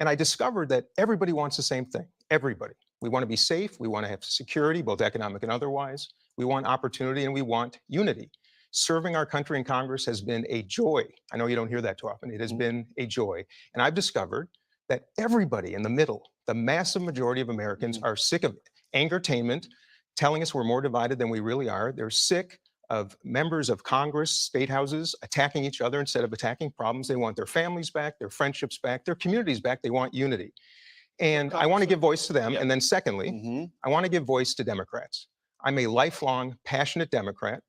and I discovered that everybody wants the same thing. Everybody. We want to be safe. We want to have security, both economic and otherwise. We want opportunity and we want unity. Serving our country in Congress has been a joy. I know you don't hear that too often. It has been a joy. And I've discovered that everybody in the middle, the massive majority of Americans, are sick of angertainment, telling us we're more divided than we really are. They're sick of members of Congress, state houses, attacking each other instead of attacking problems. They want their families back, their friendships back, their communities back. They want unity. And I want to give voice to them. And then secondly, I want to give voice to Democrats. I'm a lifelong, passionate Democrat,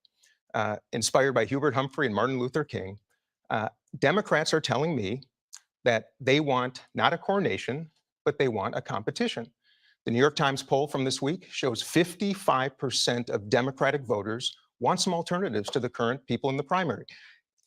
inspired by Hubert Humphrey and Martin Luther King. Democrats are telling me that they want not a coronation, but they want a competition. The New York Times poll from this week shows 55% of Democratic voters want some alternatives to the current people in the primary.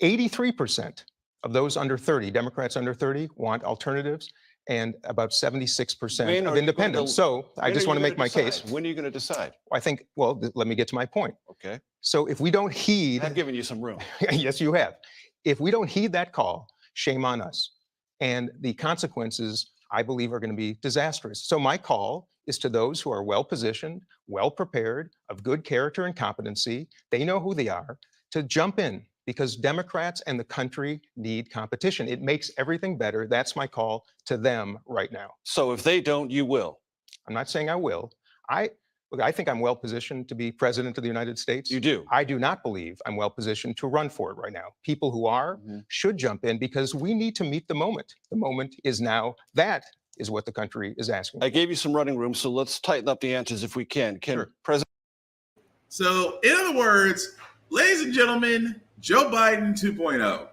83% of those under 30, Democrats under 30, want alternatives, and about 76% of independents. So I just want to make my case.
When are you going to decide?
I think, well, let me get to my point.
Okay.
So if we don't heed...
I've given you some room.
Yes, you have. If we don't heed that call, shame on us. And the consequences, I believe, are going to be disastrous. So my call is to those who are well-positioned, well-prepared, of good character and competency. They know who they are, to jump in, because Democrats and the country need competition. It makes everything better. That's my call to them right now.
So if they don't, you will?
I'm not saying I will. Look, I think I'm well-positioned to be president of the United States.
You do?
I do not believe I'm well-positioned to run for it right now. People who are should jump in because we need to meet the moment. The moment is now. That is what the country is asking.
I gave you some running room, so let's tighten up the answers if we can. President?
So, in other words, ladies and gentlemen, Joe Biden 2.0.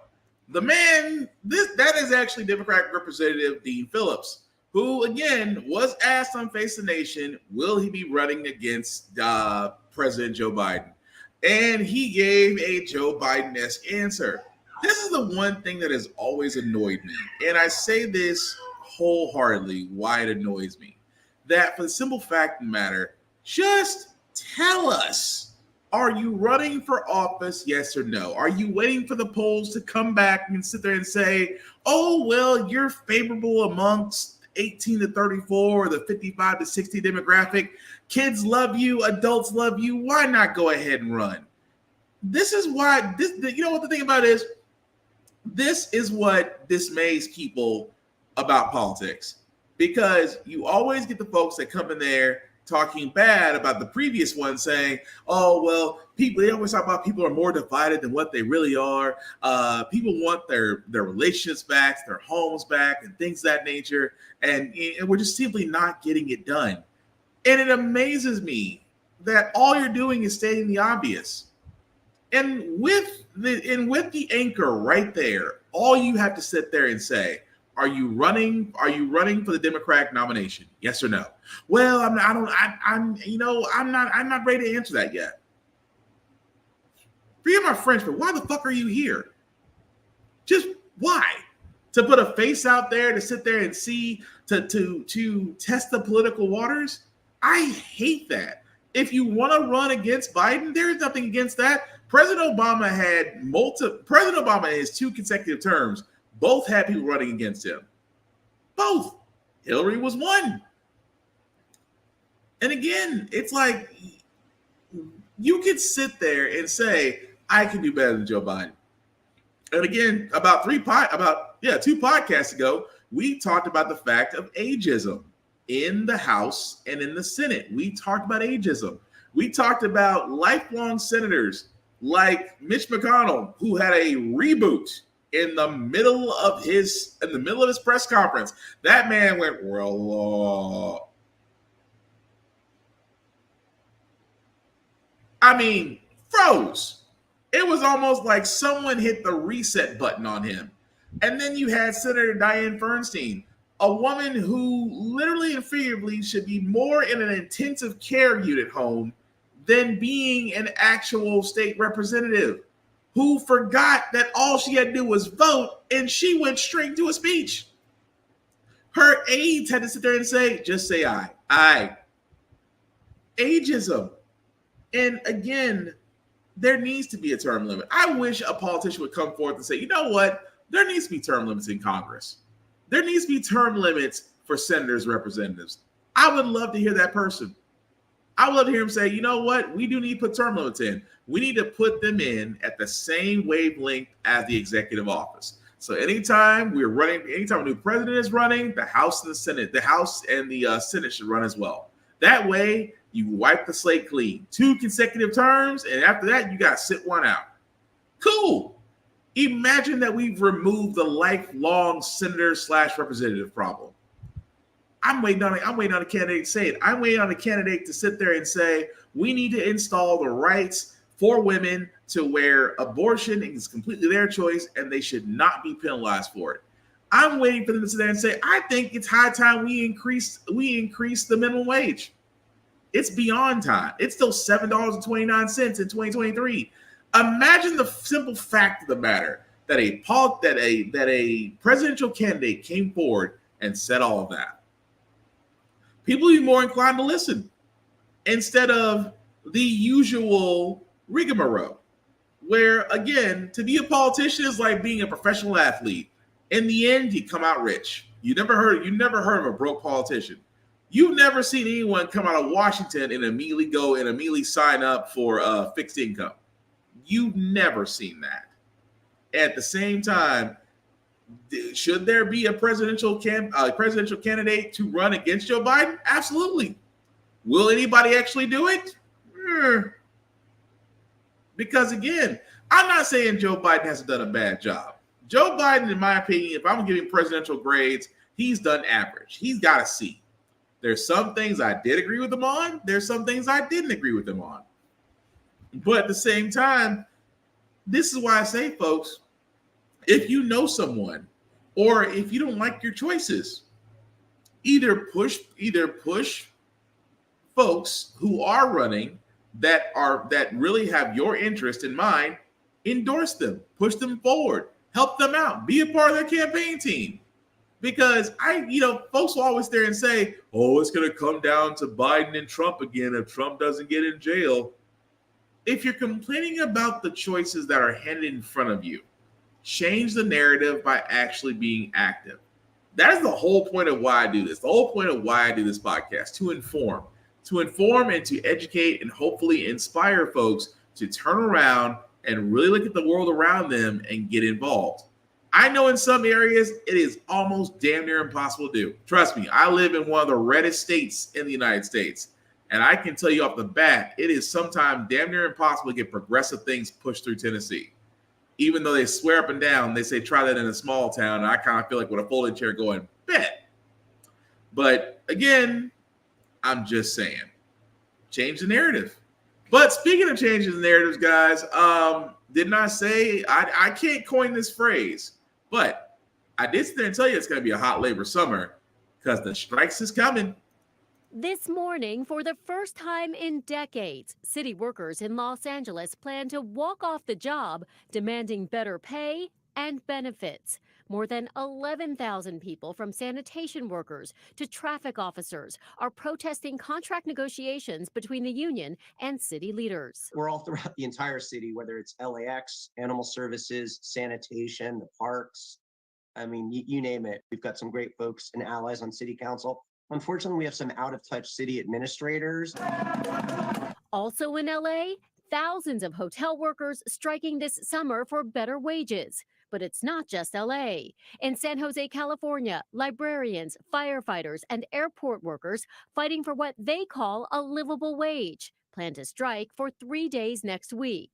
The man, that is actually Democratic Representative Dean Phillips, who, again, was asked on Face the Nation, will he be running against President Joe Biden? And he gave a Joe Biden-esque answer. This is the one thing that has always annoyed me. And I say this wholeheartedly, why it annoys me. That for the simple fact of the matter, just tell us, are you running for office, yes or no? Are you waiting for the polls to come back and sit there and say, oh, well, you're favorable amongst 18 to 34 or the 55 to 60 demographic. Kids love you, adults love you. Why not go ahead and run? This is why, you know what the thing about is? This is what dismays people about politics, because you always get the folks that come in there talking bad about the previous one, saying, oh, well, they always talk about people are more divided than what they really are. People want their relationships back, their homes back, and things of that nature. And we're just simply not getting it done. And it amazes me that all you're doing is stating the obvious. And with the anchor right there, all you have to sit there and say, are you running for the Democratic nomination? Yes or no? Well, I'm not ready to answer that yet. Forgive my French, but why the fuck are you here? Just why? To put a face out there, to sit there and see, to test the political waters? I hate that. If you want to run against Biden, there is nothing against that. President Obama in his 2 consecutive terms, both had people running against him. Both. Hillary was one. And again, it's like you could sit there and say, I can do better than Joe Biden. And again, about 2 podcasts ago, we talked about the fact of ageism in the House and in the Senate. We talked about ageism. We talked about lifelong senators like Mitch McConnell, who had a reboot in the middle of his press conference. That man went, well, froze. It was almost like someone hit the reset button on him. And then you had Senator Dianne Feinstein, a woman who literally and figuratively should be more in an intensive care unit home than being an actual state representative, who forgot that all she had to do was vote, and she went straight to a speech. Her aides had to sit there and say, just say aye. Aye. Ageism. And again, there needs to be a term limit. I wish a politician would come forth and say, you know what? There needs to be term limits in Congress. There needs to be term limits for senators, representatives. I would love to hear that person. I would love to hear him say, you know what? We do need to put term limits in. We need to put them in at the same wavelength as the executive office. So anytime a new president is running, the House and the Senate should run as well. That way, you wipe the slate clean. 2 consecutive terms, and after that, you got to sit one out. Cool. Imagine that we've removed the lifelong senator/representative problem. I'm waiting on a candidate to say it. I'm waiting on a candidate to sit there and say, we need to install the rights for women to where abortion is completely their choice and they should not be penalized for it. I'm waiting for them to sit there and say, I think it's high time we increase the minimum wage. It's beyond time. It's still $7.29 in 2023. Imagine the simple fact of the matter that a presidential candidate came forward and said all of that. People would be more inclined to listen instead of the usual rigmarole, where, again, to be a politician is like being a professional athlete. In the end, you come out rich. You never heard of a broke politician. You've never seen anyone come out of Washington and immediately sign up for fixed income. You've never seen that. At the same time, should there be a presidential candidate to run against Joe Biden? Absolutely. Will anybody actually do it? Because again, I'm not saying Joe Biden hasn't done a bad job. Joe Biden, in my opinion, if I'm giving presidential grades, he's done average. He's got a C. There's some things I did agree with him on. There's some things I didn't agree with him on. But at the same time, this is why I say, folks, if you know someone or if you don't like your choices, either push folks who are running that really have your interest in mind, endorse them, push them forward, help them out, be a part of their campaign team. Because folks will always there and say, oh, it's going to come down to Biden and Trump again if Trump doesn't get in jail. If you're complaining about the choices that are handed in front of you, change the narrative by actually being active. That is the whole point of why I do this. The whole point of why I do this podcast, to inform and to educate and hopefully inspire folks to turn around and really look at the world around them and get involved. I know in some areas it is almost damn near impossible to do. Trust me, I live in one of the reddest states in the United States. And I can tell you off the bat, it is sometimes damn near impossible to get progressive things pushed through Tennessee. Even though they swear up and down, they say try that in a small town. And I kind of feel like with a folding chair going, bet. But again, I'm just saying, change the narrative. But speaking of changing the narratives, guys, didn't I say I can't coin this phrase, but I did sit there and tell you it's going to be a hot labor summer because the strikes is coming.
This morning, for the first time in decades, city workers in Los Angeles plan to walk off the job, demanding better pay and benefits. More than 11,000 people, from sanitation workers to traffic officers, are protesting contract negotiations between the union and city leaders.
We're all throughout the entire city, whether it's LAX, animal services, sanitation, the parks. I mean, you name it. We've got some great folks and allies on city council. Unfortunately, we have some out-of-touch city administrators.
Also in LA, thousands of hotel workers striking this summer for better wages. But it's not just LA. In San Jose, California, librarians, firefighters, and airport workers fighting for what they call a livable wage plan to strike for 3 days next week.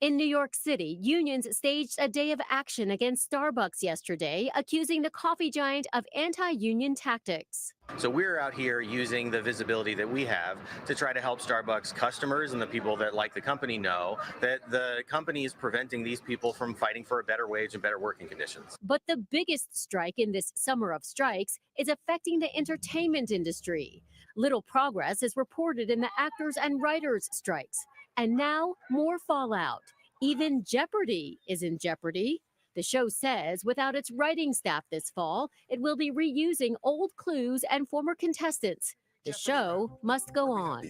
In New York City, unions staged a day of action against Starbucks yesterday, accusing the coffee giant of anti-union tactics.
So we're out here using the visibility that we have to try to help Starbucks customers and the people that like the company know that the company is preventing these people from fighting for a better wage and better working conditions.
But the biggest strike in this summer of strikes is affecting the entertainment industry. Little progress is reported in the actors and writers strikes. And now more fallout. Even Jeopardy is in jeopardy. The show says without its writing staff this fall, it will be reusing old clues and former contestants. The show must go on.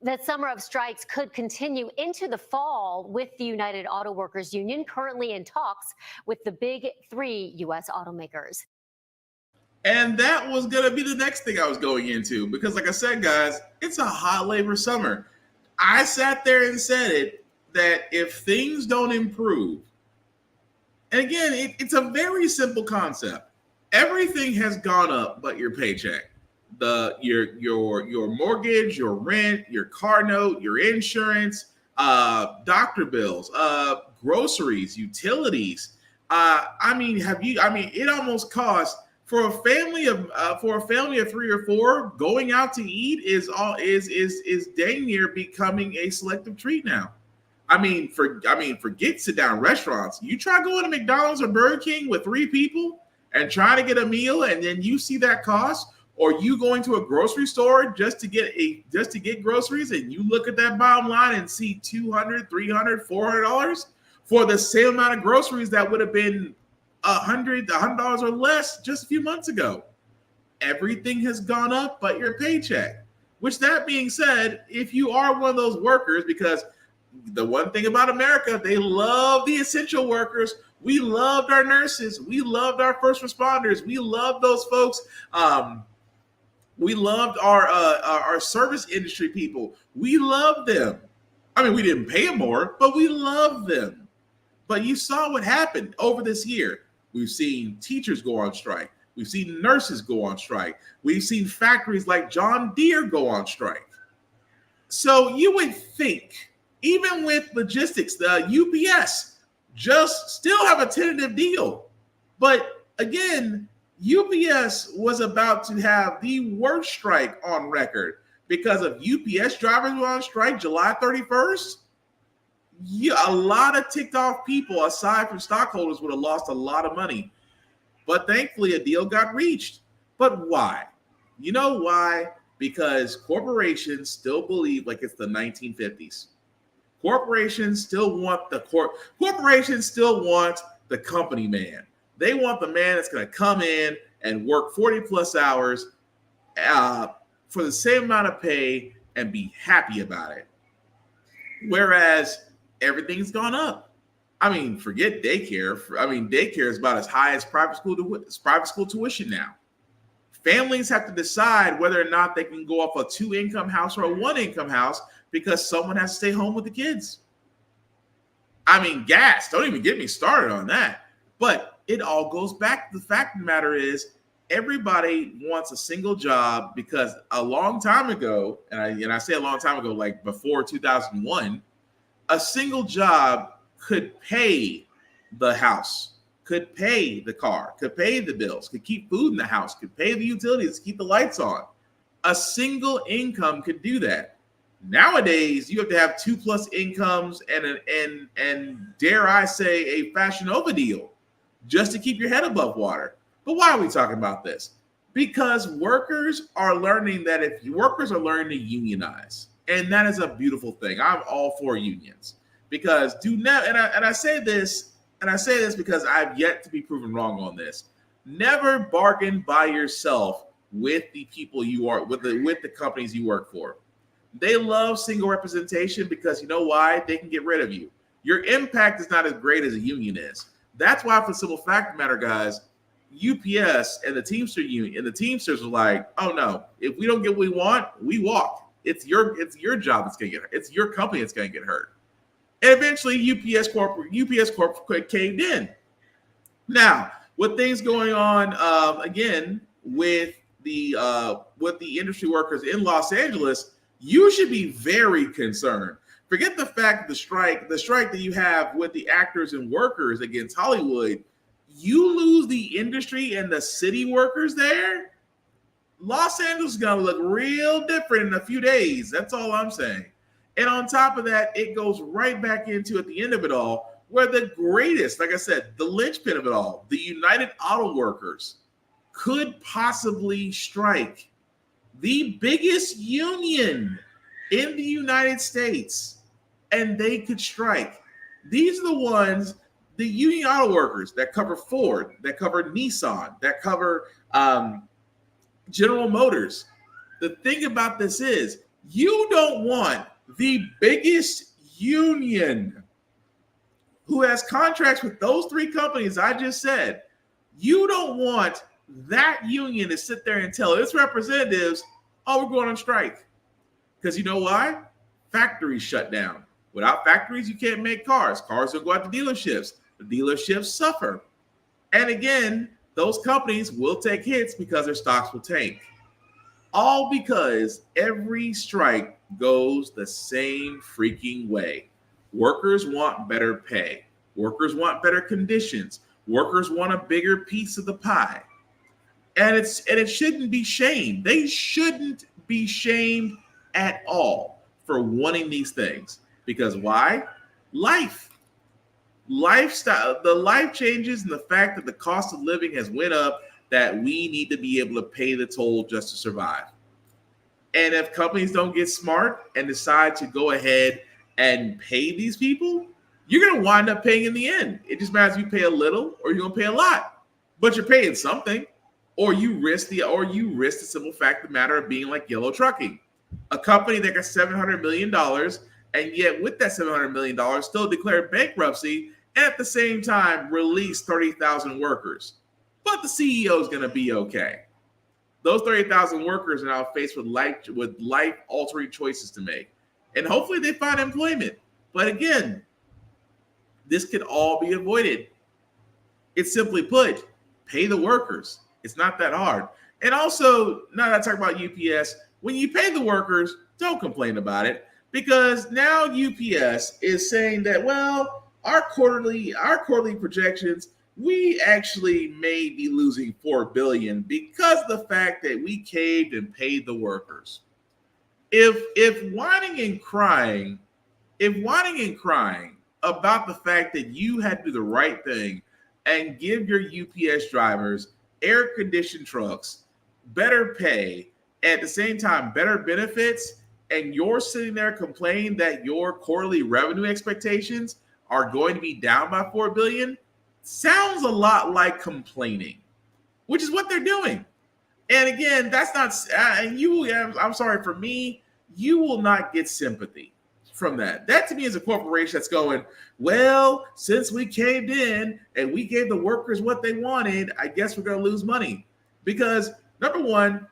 That summer of strikes could continue into the fall, with the United Auto Workers Union currently in talks with the big 3 U.S. automakers.
And that was going to be the next thing I was going into because, like I said, guys, it's a hot labor summer. I sat there and said it, that if things don't improve, and again, it's a very simple concept. Everything has gone up but your paycheck. Your mortgage, your rent, your car note, your insurance, doctor bills, groceries, utilities. It almost costs for a family of 3 or 4, going out to eat is dang near becoming a selective treat now. Forget sit down restaurants. You try going to McDonald's or Burger King with 3 people and trying to get a meal, and then you see that cost, or you going to a grocery store just to get groceries, and you look at that bottom line and see $200, $300, $400 for the same amount of groceries that would have been $100 or less just a few months ago. Everything has gone up but your paycheck. Which, that being said, if you are one of those workers, because the one thing about America, they love the essential workers. We loved our nurses. We loved our first responders. We loved those folks. We loved our service industry people. We loved them. We didn't pay them more, but we loved them. But you saw what happened over this year. We've seen teachers go on strike. We've seen nurses go on strike. We've seen factories like John Deere go on strike. So you would think, even with logistics, the UPS just still have a tentative deal. But again, UPS was about to have the worst strike on record because of UPS drivers were on strike July 31st. A lot of ticked off people, aside from stockholders, would have lost a lot of money. But thankfully, a deal got reached. But why? You know why? Because corporations still believe like it's the 1950s. Corporations still want the company man. They want the man that's going to come in and work 40 plus hours for the same amount of pay and be happy about it. Whereas everything's gone up. Forget daycare. Daycare is about as high as private school tuition now. Families have to decide whether or not they can go off a 2-income house or a 1-income house because someone has to stay home with the kids. Gas. Don't even get me started on that. But it all goes back to the fact of the matter is everybody wants a single job because a long time ago, and I say a long time ago, like before 2001, a single job could pay the house, could pay the car, could pay the bills, could keep food in the house, could pay the utilities, keep the lights on. A single income could do that. Nowadays, you have to have 2+ incomes and dare I say a Fashion Nova deal just to keep your head above water. But why are we talking about this? Because workers are learning to unionize, and that is a beautiful thing. I'm all for unions because I say this because I've yet to be proven wrong on this. Never bargain by yourself with the people you are with the companies you work for. They love single representation because you know why? They can get rid of you. Your impact is not as great as a union is. That's why, for the simple fact of the matter, guys, UPS and the Teamster union and the Teamsters are like, oh no, if we don't get what we want, we walk. It's your job that's gonna get hurt. It's your company that's gonna get hurt. And eventually UPS Corp caved in. Now, with things going on again with the industry workers in Los Angeles, you should be very concerned. Forget the fact the strike that you have with the actors and workers against Hollywood. You lose the industry and the city workers there, Los Angeles is going to look real different in a few days. That's all I'm saying. And on top of that, it goes right back into, at the end of it all, where the greatest, like I said, the linchpin of it all, the United Auto Workers, could possibly strike. The biggest union in the United States, and they could strike. These are the ones, the union auto workers that cover Ford, that cover Nissan, that cover General Motors. The thing about this is, you don't want the biggest union who has contracts with those three companies I just said. You don't want that union to sit there and tell its representatives, oh, we're going on strike. Because you know why? Factories shut down. Without factories, you can't make cars. Cars don't go out to dealerships. The dealerships suffer. And again, those companies will take hits because their stocks will tank. All because every strike goes the same freaking way. Workers want better pay. Workers want better conditions. Workers want a bigger piece of the pie. And it shouldn't be shamed. They shouldn't be shamed at all for wanting these things. Because why? Lifestyle, the life changes, and the fact that the cost of living has went up, that we need to be able to pay the toll just to survive. And if companies don't get smart and decide to go ahead and pay these people, you're going to wind up paying in the end. It just matters if you pay a little or you're going to pay a lot, but you're paying something, or you risk the simple fact of the matter of being like Yellow Trucking, a company that got $700 million, and yet with that $700 million still declared bankruptcy, and at the same time released 30,000 workers. But the CEO is going to be okay. Those 30,000 workers are now faced with life-altering choices to make. And hopefully they find employment. But again, this could all be avoided. It's simply put, pay the workers. It's not that hard. And also, now that I talk about UPS, when you pay the workers, don't complain about it. Because now UPS is saying that, well, our quarterly projections, we actually may be losing $4 billion because of the fact that we caved and paid the workers. If whining and crying about the fact that you had to do the right thing and give your UPS drivers air-conditioned trucks, better pay, at the same time better benefits, and you're sitting there complaining that your quarterly revenue expectations are going to be down by $4 billion, sounds a lot like complaining, which is what they're doing. And again, that's not, I'm sorry, for me, you will not get sympathy from that. That to me is a corporation that's going, well, since we caved in and we gave the workers what they wanted, I guess we're going to lose money. Because number one,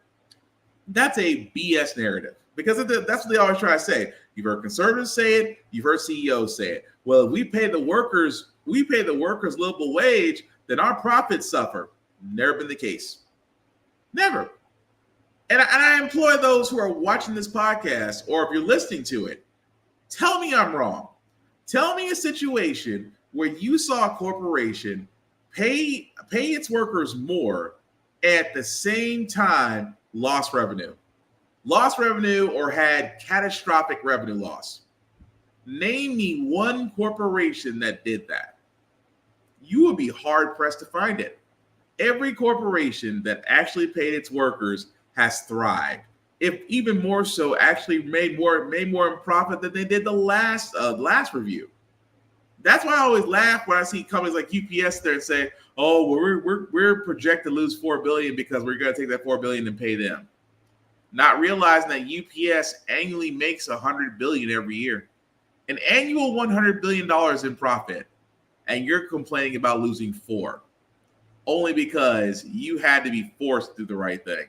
that's a BS narrative. Because that's what they always try to say. You've heard conservatives say it. You've heard CEOs say it. Well, if we pay the workers livable wage, then our profits suffer. Never been the case. Never. And I implore those who are watching this podcast, or if you're listening to it, tell me I'm wrong. Tell me a situation where you saw a corporation pay its workers more at the same time lost revenue or had catastrophic revenue loss. Name me one corporation that did that. You would be hard pressed to find it. Every corporation that actually paid its workers has thrived. If even more so, actually made more in profit than they did the last review. That's why I always laugh when I see companies like UPS there and say, "Oh, we're projected to lose $4 billion because we're going to take that $4 billion and pay them," not realizing that UPS annually makes $100 billion every year, an annual $100 billion in profit, and you're complaining about losing $4 only because you had to be forced to do the right thing.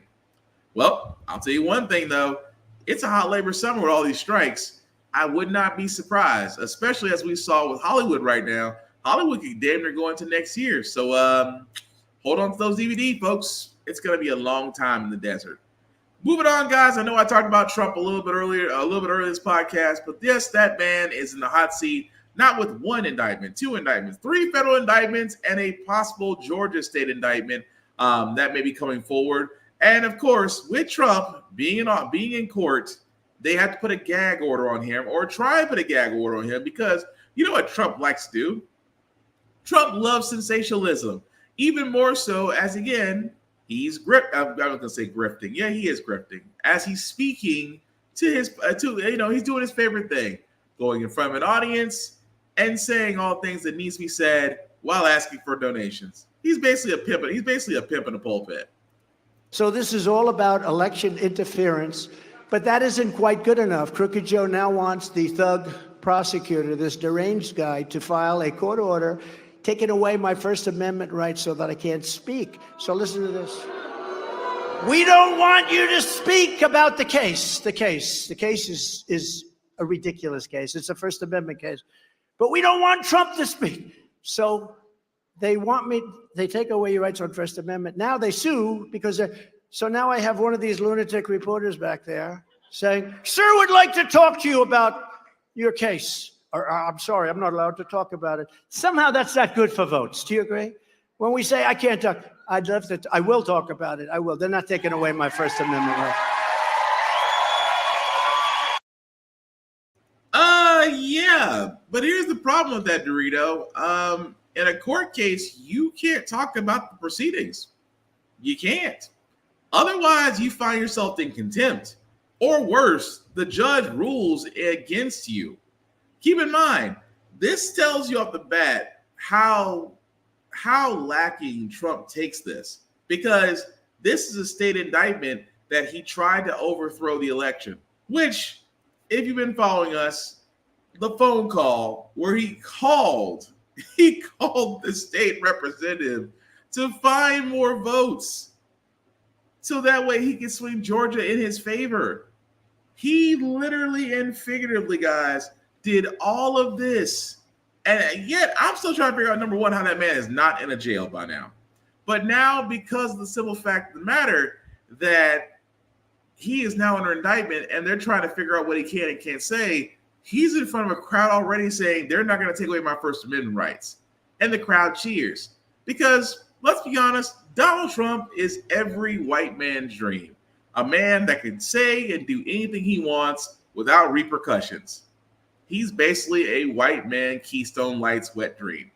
Well, I'll tell you one thing though, it's a hot labor summer with all these strikes. I would not be surprised, especially as we saw with Hollywood right now. Hollywood could damn near go into next year. So hold on to those DVD, folks. It's going to be a long time in the desert. Moving on, guys. I know I talked about Trump a little bit earlier in this podcast, but yes, that man is in the hot seat, not with one indictment, 2 indictments, 3 federal indictments, and a possible Georgia state indictment that may be coming forward. And of course, with Trump being in court, they have to put a gag order on him or try and put a gag order on him because you know what Trump likes to do? Trump loves sensationalism, even more so as, again, he's I'm not going to say grifting. Yeah, he is grifting as he's speaking to his, he's doing his favorite thing, going in front of an audience and saying all things that needs to be said while asking for donations. He's basically a pimp. He's basically a pimp in the pulpit.
So this is all about election interference, but that isn't quite good enough. Crooked Joe now wants the thug prosecutor, this deranged guy, to file a court order taking away my First Amendment rights so that I can't speak. So listen to this. We don't want you to speak about the case. The case is a ridiculous case. It's a First Amendment case. But we don't want Trump to speak. So they take away your rights on First Amendment. Now they sue because so now I have one of these lunatic reporters back there saying, "Sir would like to talk to you about your case." Or, "I'm sorry, I'm not allowed to talk about it." Somehow that's not good for votes. Do you agree? When we say I can't talk, I will talk about it. I will. They're not taking away my First Amendment right.
Yeah, but here's the problem with that, Dorito. In a court case, you can't talk about the proceedings. You can't. Otherwise, you find yourself in contempt. Or worse, the judge rules against you. Keep in mind, this tells you off the bat how lacking Trump takes this. Because this is a state indictment that he tried to overthrow the election. Which, if you've been following us, the phone call where he called the state representative to find more votes so that way he can swing Georgia in his favor. He literally and figuratively, guys, did all of this. And yet I'm still trying to figure out, number one, how that man is not in a jail by now. But now, because of the simple fact of the matter that he is now under indictment and they're trying to figure out what he can and can't say, he's in front of a crowd already saying they're not going to take away my First Amendment rights. And the crowd cheers. Because, let's be honest, Donald Trump is every white man's dream. A man that can say and do anything he wants without repercussions. He's basically a white man Keystone Lights wet dream.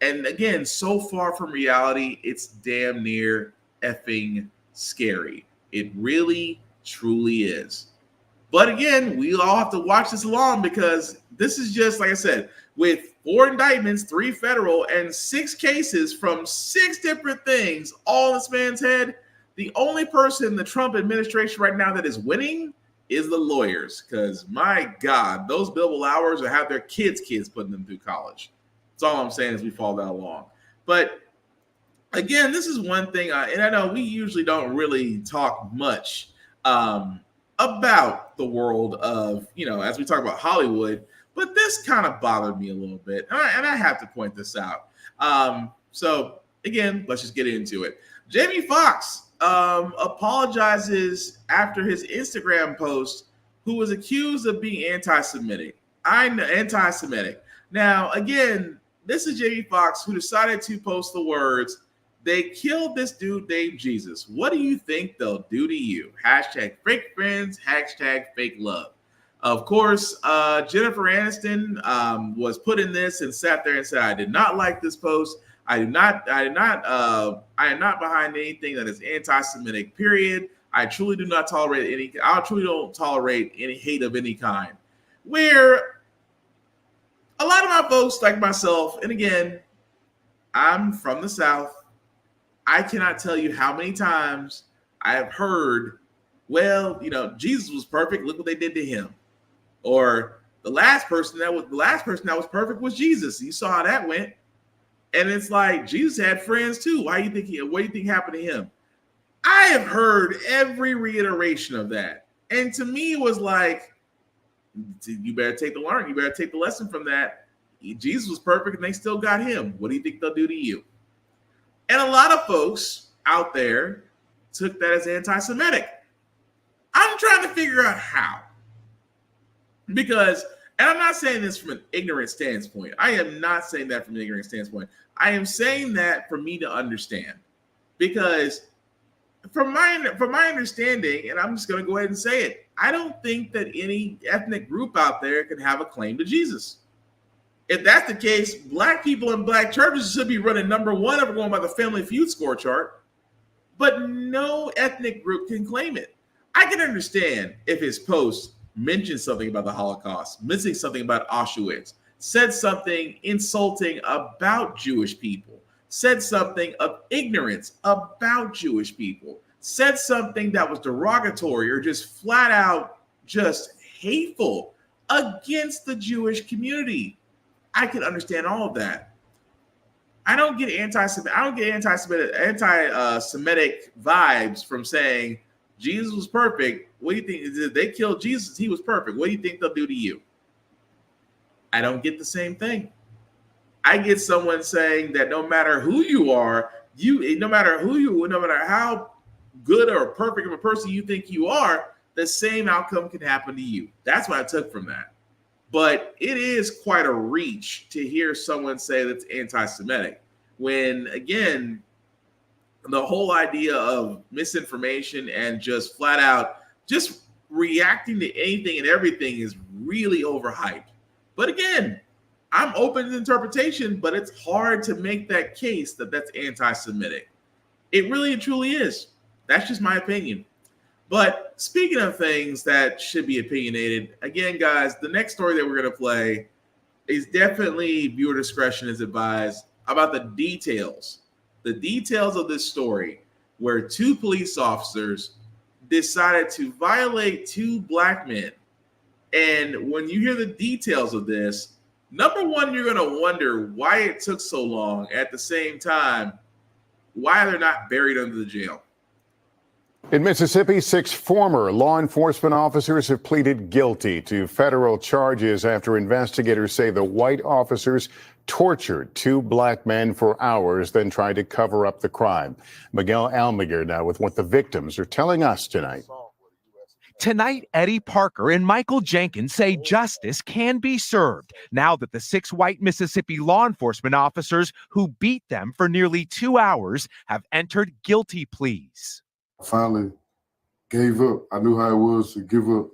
And again, so far from reality, it's damn near effing scary. It really, truly is. But again, we all have to watch this along because this is just, like I said, with 4 indictments, 3 federal, and 6 cases from 6 different things all in this man's head, the only person in the Trump administration right now that is winning is the lawyers. Because, my God, those billable hours will have their kids putting them through college. That's all I'm saying as we follow that along. But again, this is one thing, and I know we usually don't really talk much about the world of, as we talk about Hollywood, but this kind of bothered me a little bit. And I have to point this out. So again, let's just get into it. Jamie Foxx apologizes after his Instagram post, who was accused of being anti-Semitic. Anti-Semitic. Now, again, this is Jamie Foxx, who decided to post the words, "They killed this dude named Jesus. What do you think they'll do to you?" Hashtag fake friends, hashtag fake love. Of course, Jennifer Aniston was put in this and sat there and said, "I did not like this post. I am not behind anything that is anti-Semitic, period. I truly do not tolerate I truly don't tolerate any hate of any kind." Where a lot of my folks, like myself, and again, I'm from the South, I cannot tell you how many times I have heard, well, Jesus was perfect. Look what they did to him. Or the last person that was perfect was Jesus. You saw how that went. And it's like, Jesus had friends too. What do you think happened to him? I have heard every reiteration of that. And to me, it was like, you better take the lesson from that. Jesus was perfect and they still got him. What do you think they'll do to you? And a lot of folks out there took that as anti-Semitic. I'm trying to figure out how. Because, and I'm not saying this from an ignorant standpoint. I am not saying that from an ignorant standpoint. I am saying that for me to understand. Because from my understanding, and I'm just going to go ahead and say it, I don't think that any ethnic group out there can have a claim to Jesus. If that's the case, black people in black churches should be running number one if we're going by the Family Feud score chart. But no ethnic group can claim it. I can understand if his post mentioned something about the Holocaust, mentioned something about Auschwitz, said something insulting about Jewish people, said something of ignorance about Jewish people, said something that was derogatory or just flat out just hateful against the Jewish community. I can understand all of that. I don't get anti-Semitic vibes from saying Jesus was perfect. What do you think? They killed Jesus. He was perfect. What do you think they'll do to you? I don't get the same thing. I get someone saying that no matter who you are, no matter how good or perfect of a person you think you are, the same outcome can happen to you. That's what I took from that. But it is quite a reach to hear someone say that's anti-Semitic when, again, the whole idea of misinformation and just flat out just reacting to anything and everything is really overhyped. But again, I'm open to interpretation, but it's hard to make that case that that's anti-Semitic. It really and truly is. That's just my opinion. But speaking of things that should be opinionated, again, guys, the next story that we're going to play is definitely viewer discretion is advised about the details of this story where two police officers decided to violate two black men. And when you hear the details of this, number one, you're going to wonder why it took so long. At the same time, why they're not buried under the jail.
In Mississippi, 6 former law enforcement officers have pleaded guilty to federal charges after investigators say the white officers tortured 2 black men for hours, then tried to cover up the crime. Miguel Almaguer now with what the victims are telling us tonight.
Tonight, Eddie Parker and Michael Jenkins say justice can be served now that the 6 white Mississippi law enforcement officers who beat them for nearly 2 hours have entered guilty pleas.
I finally gave up. I knew how it was to give up.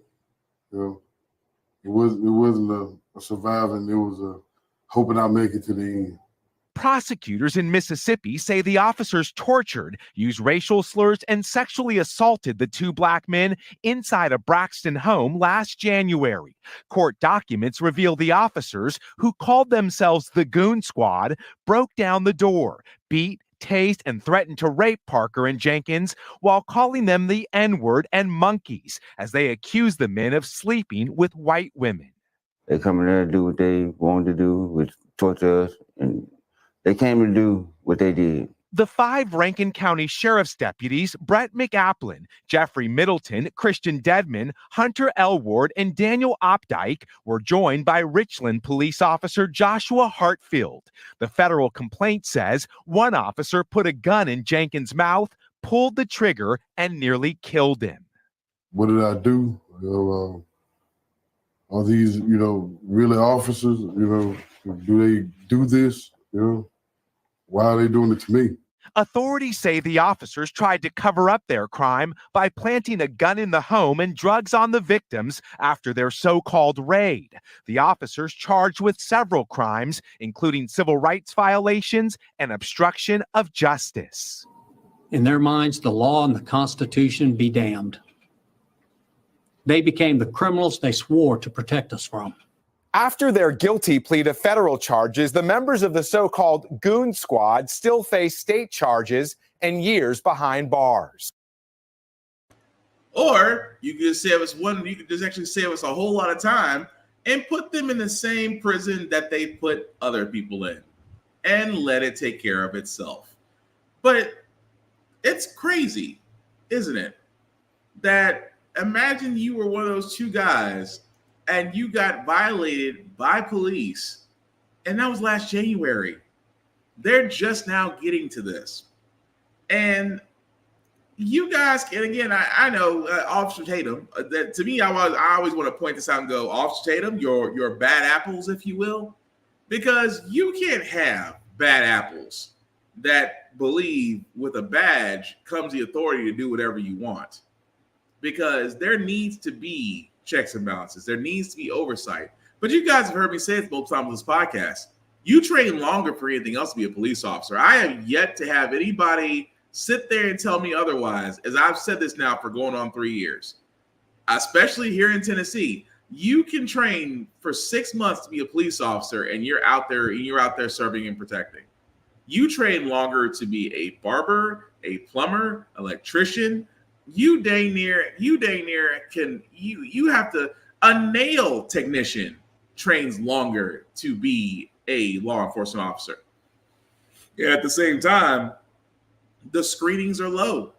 It wasn't a surviving. It was a hoping I'll make it to the end.
Prosecutors in Mississippi say the officers tortured, used racial slurs, and sexually assaulted the 2 black men inside a Braxton home last January. Court documents reveal the officers, who called themselves the Goon Squad, broke down the door, beat, tased, and threatened to rape Parker and Jenkins while calling them the N-word and monkeys as they accused the men of sleeping with white women.
They come in there to do what they wanted to do, which torture us, and they came to do what they did.
The 5 Rankin County Sheriff's deputies, Brett McAplin, Jeffrey Middleton, Christian Dedman, Hunter Elward, and Daniel Opdyke, were joined by Richland police officer Joshua Hartfield. The federal complaint says one officer put a gun in Jenkins' mouth, pulled the trigger and nearly killed him.
What did I do? Are these, really officers? Do they do this? Why are they doing it to me?
Authorities say the officers tried to cover up their crime by planting a gun in the home and drugs on the victims after their so-called raid. The officers charged with several crimes, including civil rights violations and obstruction of justice.
In their minds, the law and the Constitution be damned. They became the criminals they swore to protect us from.
After their guilty plea to federal charges, the members of the so-called Goon Squad still face state charges and years behind bars.
Or you could just save us you could just actually save us a whole lot of time and put them in the same prison that they put other people in and let it take care of itself. But it's crazy, isn't it? That imagine you were one of those two guys and you got violated by police, and that was last January. They're just now getting to this. And you guys, and again, I know Officer Tatum, that to me, I always want to point this out and go, Officer Tatum, your bad apples, if you will, because you can't have bad apples that believe with a badge comes the authority to do whatever you want, because there needs to be checks and balances. There needs to be oversight. But you guys have heard me say it multiple times on this podcast. You train longer for anything else to be a police officer. I have yet to have anybody sit there and tell me otherwise, as I've said this now for going on 3 years, especially here in Tennessee. You can train for 6 months to be a police officer, and you're out there serving and protecting. You train longer to be a barber, a plumber, electrician. You dang near can you have to, a nail technician trains longer to be a law enforcement officer. At the same time, the screenings are low.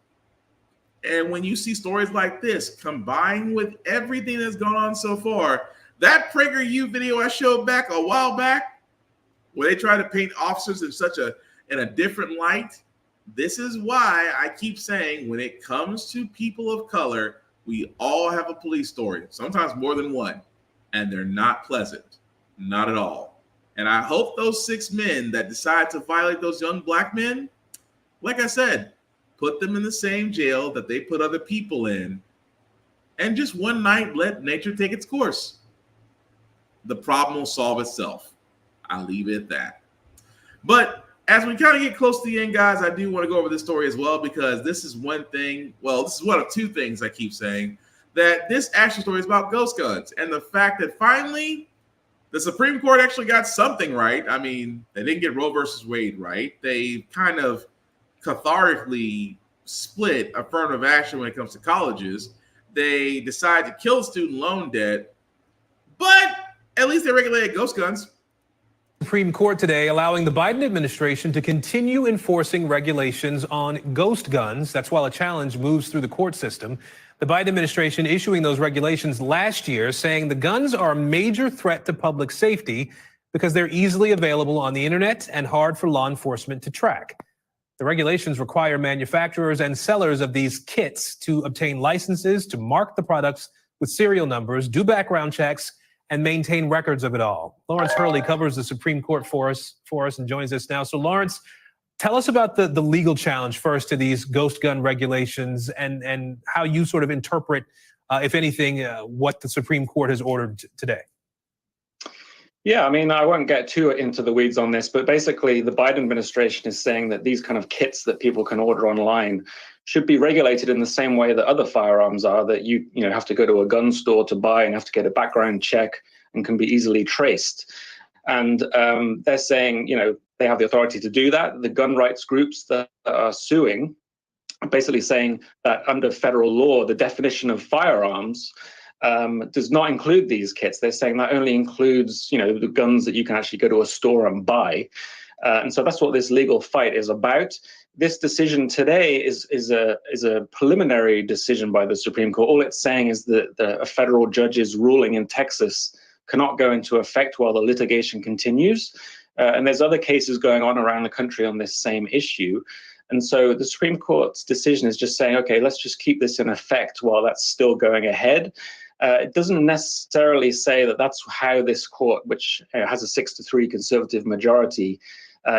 And when you see stories like this combined with everything that's gone on so far, that PragerU video I showed back a while back, where they try to paint officers in a different light. This is why I keep saying when it comes to people of color, we all have a police story, sometimes more than one, and they're not pleasant, not at all. And I hope those 6 men that decide to violate those young black men, like I said, put them in the same jail that they put other people in, and just one night let nature take its course. The problem will solve itself. I'll leave it at that. But as we kind of get close to the end, guys, I do want to go over this story as well, because this is one thing, well, this is one of 2 things I keep saying, that this actual story is about ghost guns and the fact that finally the Supreme Court actually got something right. I mean, they didn't get Roe versus Wade right. They kind of cathartically split affirmative action when it comes to colleges. They decide to kill student loan debt, but at least they regulated ghost guns.
Supreme Court today allowing the Biden administration to continue enforcing regulations on ghost guns. That's while a challenge moves through the court system. The Biden administration issuing those regulations last year, saying the guns are a major threat to public safety because they're easily available on the internet and hard for law enforcement to track. The regulations require manufacturers and sellers of these kits to obtain licenses to mark the products with serial numbers, do background checks, and maintain records of it all. Lawrence Hurley covers the Supreme Court for us and joins us now. So Lawrence, tell us about the legal challenge first to these ghost gun regulations and how you sort of interpret, if anything, what the Supreme Court has ordered today.
Yeah, I mean, I won't get too into the weeds on this, but basically the Biden administration is saying that these kind of kits that people can order online should be regulated in the same way that other firearms are, that you have to go to a gun store to buy and have to get a background check and can be easily traced. And they're saying, they have the authority to do that. The gun rights groups that are suing are basically saying that under federal law, the definition of firearms does not include these kits. They're saying that only includes, the guns that you can actually go to a store and buy. And so that's what this legal fight is about. This decision today is a preliminary decision by the Supreme Court. All it's saying is that a federal judge's ruling in Texas cannot go into effect while the litigation continues. And there's other cases going on around the country on this same issue. And so the Supreme Court's decision is just saying, okay, let's just keep this in effect while that's still going ahead. It doesn't necessarily say that that's how this court, which has a 6-3 conservative majority,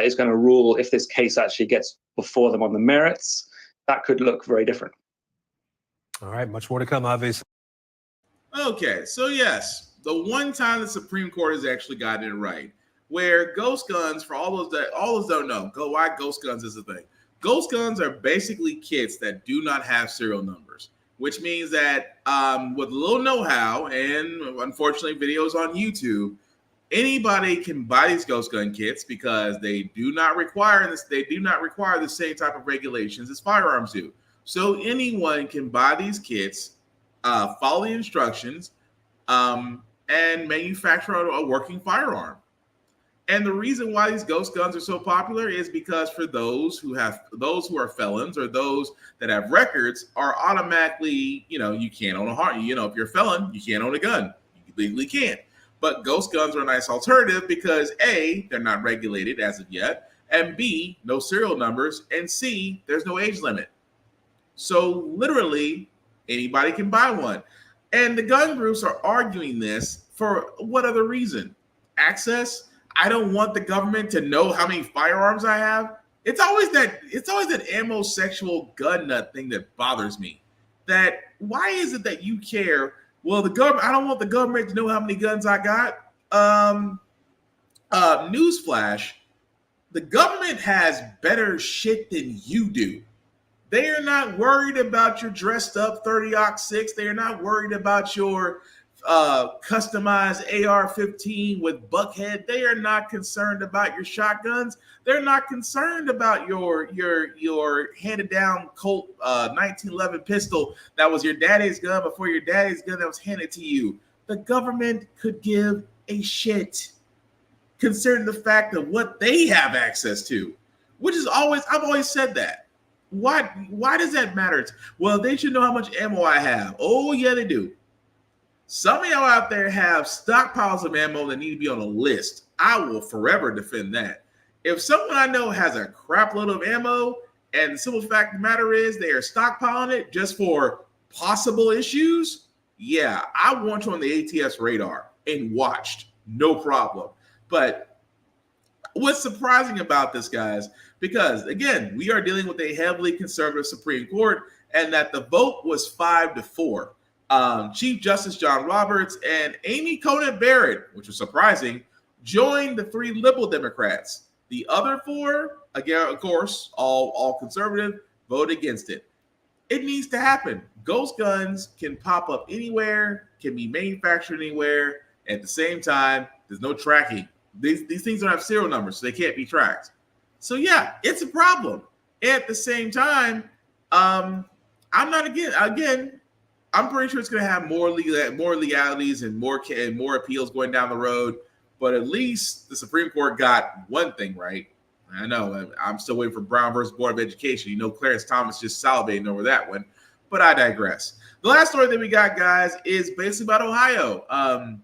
is going to rule if this case actually gets before them on the merits. That could look very different.
All right, much more to come, obviously.
Okay, so yes, the one time the Supreme Court has actually gotten it right, where ghost guns, for all those don't know, why ghost guns is a thing. Ghost guns are basically kits that do not have serial numbers, which means that with a little know-how and unfortunately videos on YouTube, anybody can buy these ghost gun kits because they do not require this. They do not require the same type of regulations as firearms do. So anyone can buy these kits, follow the instructions, and manufacture a working firearm. And the reason why these ghost guns are so popular is because for those who are felons or those that have records are automatically, you can't own if you're a felon, you can't own a gun. You legally can't. But ghost guns are a nice alternative because A, they're not regulated as of yet, and B, no serial numbers, and C, there's no age limit. So literally anybody can buy one. And the gun groups are arguing this for what other reason? Access? I don't want the government to know how many firearms I have. It's always that amosexual gun nut thing that bothers me. That why is it that you care? Well, I don't want the government to know how many guns I got. Newsflash, the government has better shit than you do. They are not worried about your dressed up 30-06. They are not worried about your customized AR-15 with buckhead. They are not concerned about your shotguns. They're not concerned about your handed down Colt 1911 pistol that was your daddy's gun before your daddy's gun that was handed to you. The government could give a shit considering the fact of what they have access to, which is I've always said that. Why does that matter? Well, they should know how much ammo I have. Oh yeah, they do. Some of y'all out there have stockpiles of ammo that need to be on a list. I will forever defend that. If someone I know has a crap load of ammo, and the simple fact of the matter is they are stockpiling it just for possible issues, yeah, I want you on the ATS radar and watched. No problem. But what's surprising about this, guys, because again, we are dealing with a heavily conservative Supreme Court, and that the vote was 5-4. Chief Justice John Roberts and Amy Coney Barrett, which was surprising, joined the 3 liberal Democrats. The other 4, again, of course, all conservative, vote against it. It needs to happen. Ghost guns can pop up anywhere, can be manufactured anywhere. At the same time, there's no tracking. These things don't have serial numbers, so they can't be tracked. So yeah, it's a problem. At the same time, I'm not again. I'm pretty sure it's going to have more legalities and more appeals going down the road. But at least the Supreme Court got one thing right. I know I'm still waiting for Brown versus Board of Education. Clarence Thomas just salivating over that one. But I digress. The last story that we got, guys, is basically about Ohio.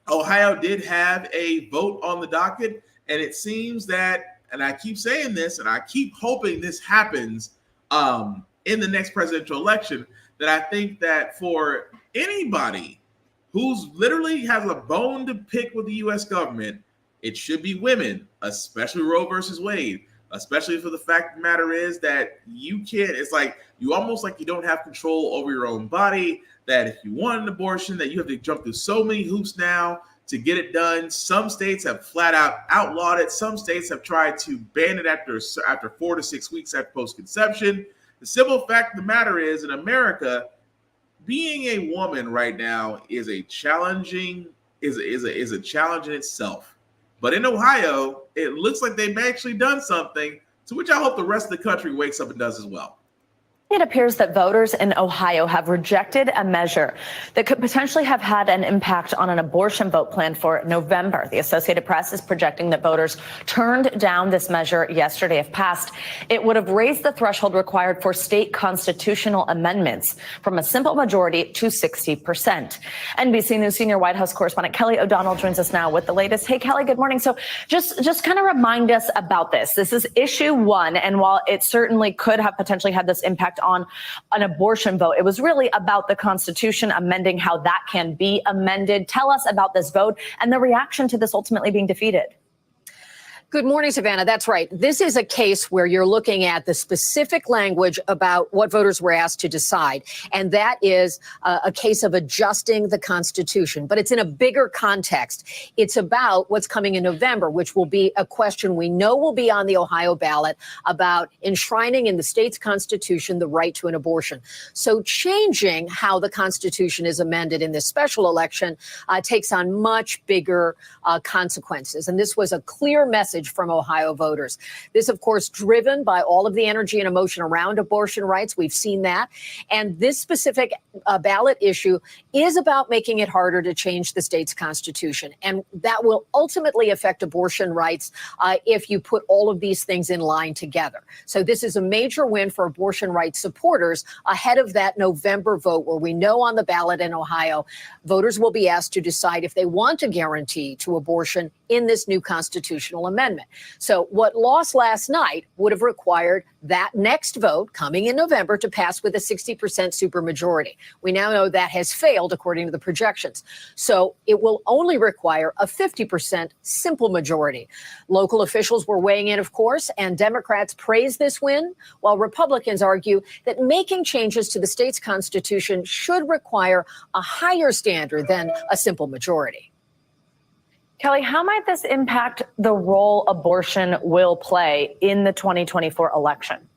Ohio did have a vote on the docket, and it seems that, and I keep saying this, and I keep hoping this happens in the next presidential election, that I think that for anybody who's literally has a bone to pick with the U.S. government, it should be women, especially Roe versus Wade, especially for the fact of the matter is that it's like you almost like you don't have control over your own body, that if you want an abortion, that you have to jump through so many hoops now to get it done. Some states have flat out outlawed it. Some states have tried to ban it after 4 to 6 weeks after post-conception. The simple fact of the matter is, in America, being a woman right now is a challenge in itself. But in Ohio, it looks like they've actually done something, to which I hope the rest of the country wakes up and does as well.
It appears that voters in Ohio have rejected a measure that could potentially have had an impact on an abortion vote planned for November. The Associated Press is projecting that voters turned down this measure yesterday. If passed, it would have raised the threshold required for state constitutional amendments from a simple majority to 60%. NBC News senior White House correspondent Kelly O'Donnell joins us now with the latest. Hey, Kelly, good morning. So just kind of remind us about this. This is issue one, and while it certainly could have potentially had this impact on an abortion vote, it was really about the Constitution amending how that can be amended. Tell us about this vote and the reaction to this ultimately being defeated.
Good morning, Savannah. That's right. This is a case where you're looking at the specific language about what voters were asked to decide. And that is a case of adjusting the Constitution. But it's in a bigger context. It's about what's coming in November, which will be a question we know will be on the Ohio ballot about enshrining in the state's Constitution the right to an abortion. So changing how the Constitution is amended in this special election takes on much bigger consequences. And this was a clear message from Ohio voters. This, of course, driven by all of the energy and emotion around abortion rights. We've seen that. And this specific ballot issue is about making it harder to change the state's constitution. And that will ultimately affect abortion rights if you put all of these things in line together. So this is a major win for abortion rights supporters ahead of that November vote, where we know on the ballot in Ohio, voters will be asked to decide if they want a guarantee to abortion in this new constitutional amendment. So what lost last night would have required that next vote coming in November to pass with a 60% supermajority. We now know that has failed according to the projections. So it will only require a 50% simple majority. Local officials were weighing in, of course, and Democrats praise this win, while Republicans argue that making changes to the state's constitution should require a higher standard than a simple majority.
Kelly, how might this impact the role abortion will play in the 2024 election?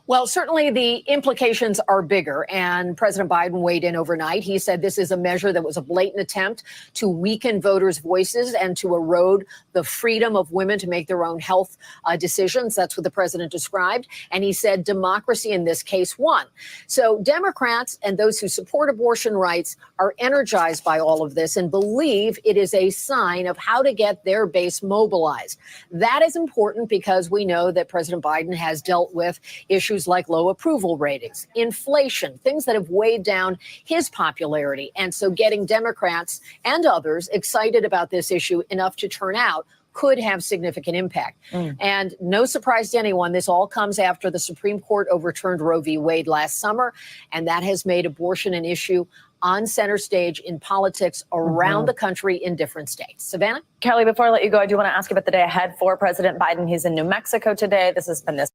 Well, certainly the implications are bigger, and President Biden weighed in overnight. He said this is a measure that was a blatant attempt to weaken voters' voices and to erode the freedom of women to make their own health decisions. That's what the president described. And he said democracy in this case won. So Democrats and those who support abortion rights are energized by all of this and believe it is a sign of how to get their base mobilized. That is important because we know that President Biden has dealt with issues like low approval ratings, inflation, things that have weighed down his popularity. And so getting Democrats and others excited about this issue enough to turn out could have significant impact. And no surprise to anyone, this all comes after the Supreme Court overturned Roe v. Wade last summer, and that has made abortion an issue on center stage in politics around the country in different states. Savannah?
Kelly, before I let you go, I do want to ask you about the day ahead for President Biden. He's in New Mexico today. This has been this.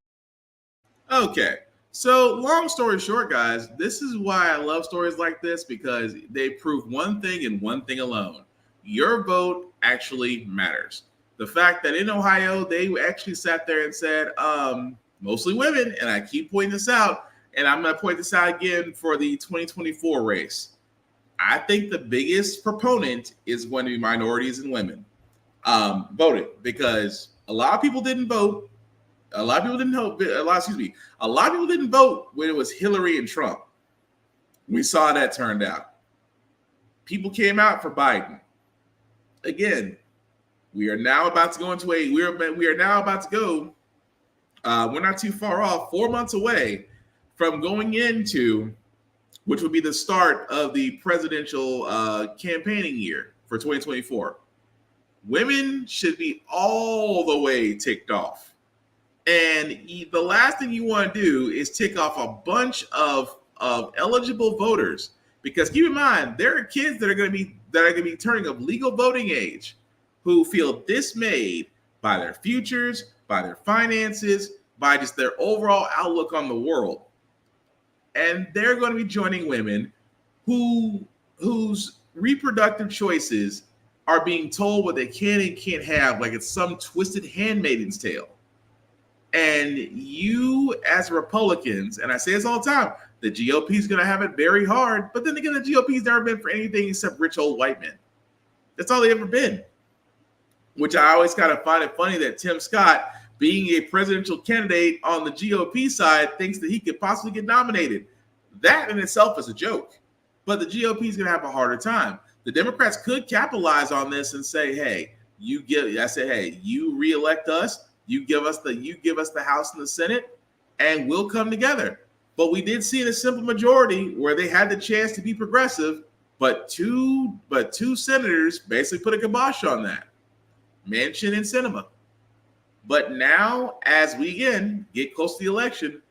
Okay, so long story short, guys, this is why I love stories like this, because they prove one thing and one thing alone. Your vote actually matters. The fact that in Ohio, they actually sat there and said, mostly women, and I keep pointing this out, and I'm going to point this out again for the 2024 race. I think the biggest proponent is going to be minorities and women voted, because a lot of people didn't vote. A lot of people didn't vote. A lot of people didn't vote when it was Hillary and Trump. We saw that turned out. People came out for Biden. Again, we are now about to go into we are now about to go. We're not too far off, 4 months away from going into, which would be the start of the presidential campaigning year for 2024. Women should be all the way ticked off. And the last thing you want to do is tick off a bunch of eligible voters, because keep in mind, there are kids that are going to be turning of legal voting age who feel dismayed by their futures, by their finances, by just their overall outlook on the world. And they're going to be joining women whose reproductive choices are being told what they can and can't have, like it's some twisted Handmaid's Tale. And you, as Republicans, and I say this all the time, the GOP is going to have it very hard. But then again, the GOP's never been for anything except rich old white men. That's all they've ever been. Which I always kind of find it funny that Tim Scott being a presidential candidate on the GOP side, thinks that he could possibly get nominated. That in itself is a joke. But the GOP is going to have a harder time. The Democrats could capitalize on this and say, "Hey, you reelect us, you give us the House and the Senate, and we'll come together." But we did see in a simple majority where they had the chance to be progressive, but two senators basically put a kibosh on that, Manchin and Sinema. But now, as we again get close to the election,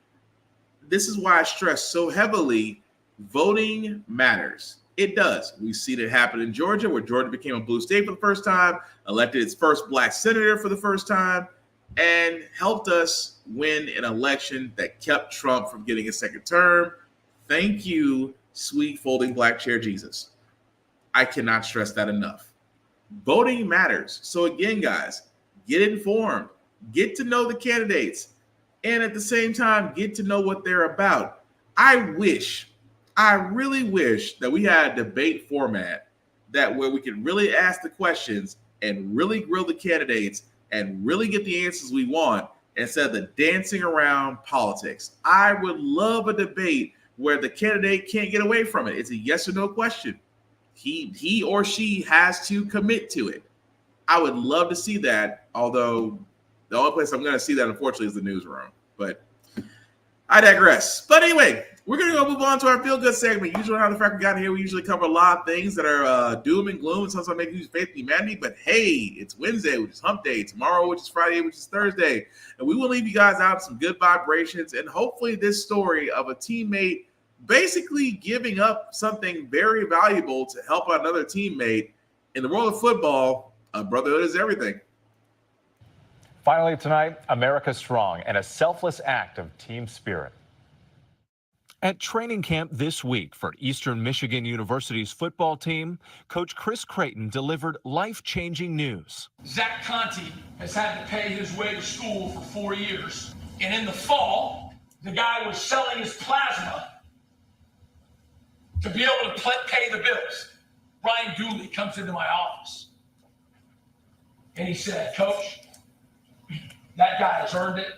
this is why I stress so heavily: voting matters. It does. We've seen it happen in Georgia, where Georgia became a blue state for the first time, elected its first black senator for the first time, and helped us win an election that kept Trump from getting a second term. Thank you, sweet folding black chair Jesus. I cannot stress that enough. Voting matters. So again, guys, get informed, get to know the candidates, and at the same time, get to know what they're about. I really wish that we had a debate format where we could really ask the questions and really grill the candidates and really get the answers we want instead of the dancing around politics. I would love a debate where the candidate can't get away from it. It's a yes or no question. He or she has to commit to it. I would love to see that, although the only place I'm going to see that, unfortunately, is the newsroom. But I digress. But anyway, we're going to go move on to our feel-good segment. Usually how the Frack we got here, we usually cover a lot of things that are doom and gloom, and sometimes make you faith in humanity. But hey, it's Wednesday, which is hump day. Tomorrow, which is Friday, which is Thursday. And we will leave you guys out with some good vibrations. And hopefully this story of a teammate basically giving up something very valuable to help another teammate. In the world of football, brotherhood is everything.
Finally tonight, America Strong and a selfless act of team spirit. At training camp this week for Eastern Michigan University's football team, Coach Chris Creighton delivered life-changing news.
Zach Conti has had to pay his way to school for 4 years. And in the fall, the guy was selling his plasma to be able to pay the bills. Brian Dooley comes into my office and he said, "Coach, that guy has earned it.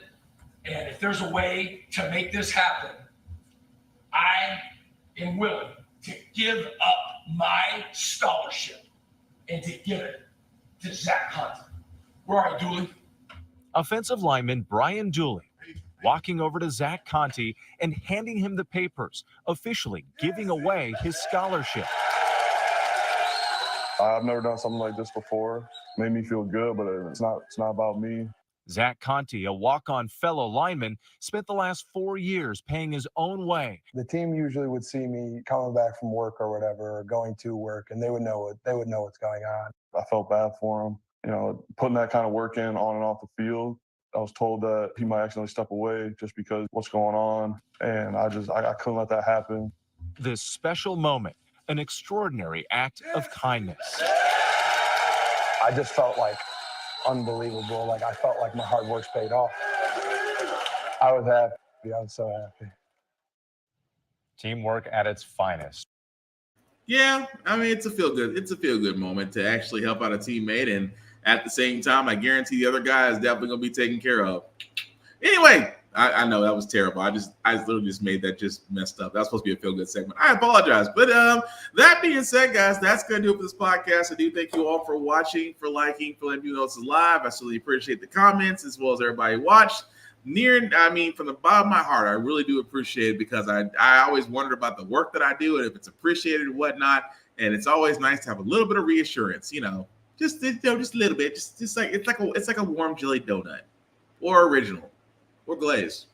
And if there's a way to make this happen, I am willing to give up my scholarship and to give it to Zach Conti." Where are you, Dooley?
Offensive lineman Brian Dooley walking over to Zach Conti and handing him the papers, officially giving away his scholarship.
I've never done something like this before. Made me feel good, but it's not about me.
Zach Conti, a walk-on fellow lineman, spent the last 4 years paying his own way.
The team usually would see me coming back from work or whatever, or going to work, and they would know what's going on.
I felt bad for him. You know, putting that kind of work in on and off the field. I was told that he might accidentally step away just because what's going on, and I couldn't let that happen.
This special moment, an extraordinary act of kindness.
I just felt like unbelievable. Like I felt like my hard work's paid off. I was happy. I was so happy.
Teamwork at its finest.
Yeah, I mean, it's a feel good moment to actually help out a teammate, and at the same time, I guarantee the other guy is definitely going to be taken care of. Anyway, I know that was terrible. I literally just made that just messed up. That's supposed to be a feel good segment. I apologize. But that being said, guys, that's going to do it for this podcast. I do thank you all for watching, for liking, for letting me know this is live. I certainly appreciate the comments as well as everybody who watched. From the bottom of my heart, I really do appreciate it, because I always wondered about the work that I do and if it's appreciated or whatnot. And it's always nice to have a little bit of reassurance, just a little bit. Just like it's like a warm jelly donut, or original, or glazed.